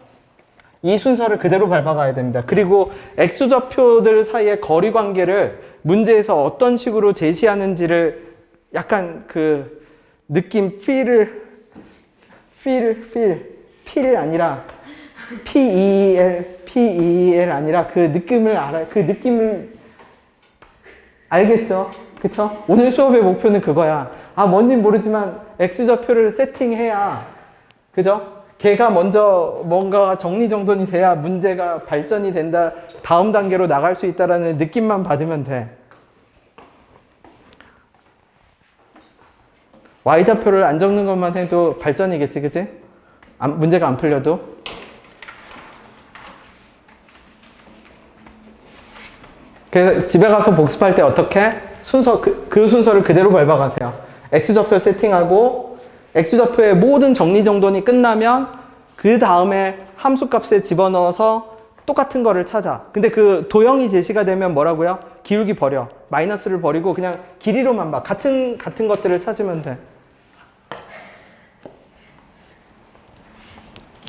이 순서를 그대로 밟아가야 됩니다. 그리고 x좌표들 사이의 거리 관계를 문제에서 어떤 식으로 제시하는지를 약간 그 느낌, 필이 아니라 PEL 아니라 그 느낌을 알아요. 그 느낌을 알겠죠? 그쵸? 오늘 수업의 목표는 그거야. 뭔진 모르지만 x좌표를 세팅해야, 그죠? 걔가 먼저 뭔가 정리정돈이 돼야 문제가 발전이 된다, 다음 단계로 나갈 수 있다라는 느낌만 받으면 돼. y좌표를 안 적는 것만 해도 발전이겠지, 그치? 문제가 안 풀려도. 그래서 집에 가서 복습할 때 어떻게? 그 순서를 그대로 밟아가세요. x좌표 세팅하고 x좌표의 모든 정리정돈이 끝나면 그 다음에 함수값에 집어넣어서 똑같은 거를 찾아. 근데 그 도형이 제시가 되면 뭐라고요? 기울기 버려. 마이너스를 버리고 그냥 길이로만 봐. 같은 것들을 찾으면 돼.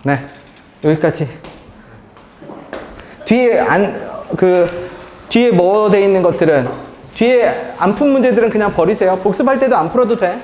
네, 여기까지. 뒤에 뭐 돼 있는 것들은, 뒤에 안 푼 문제들은 그냥 버리세요. 복습할 때도 안 풀어도 돼.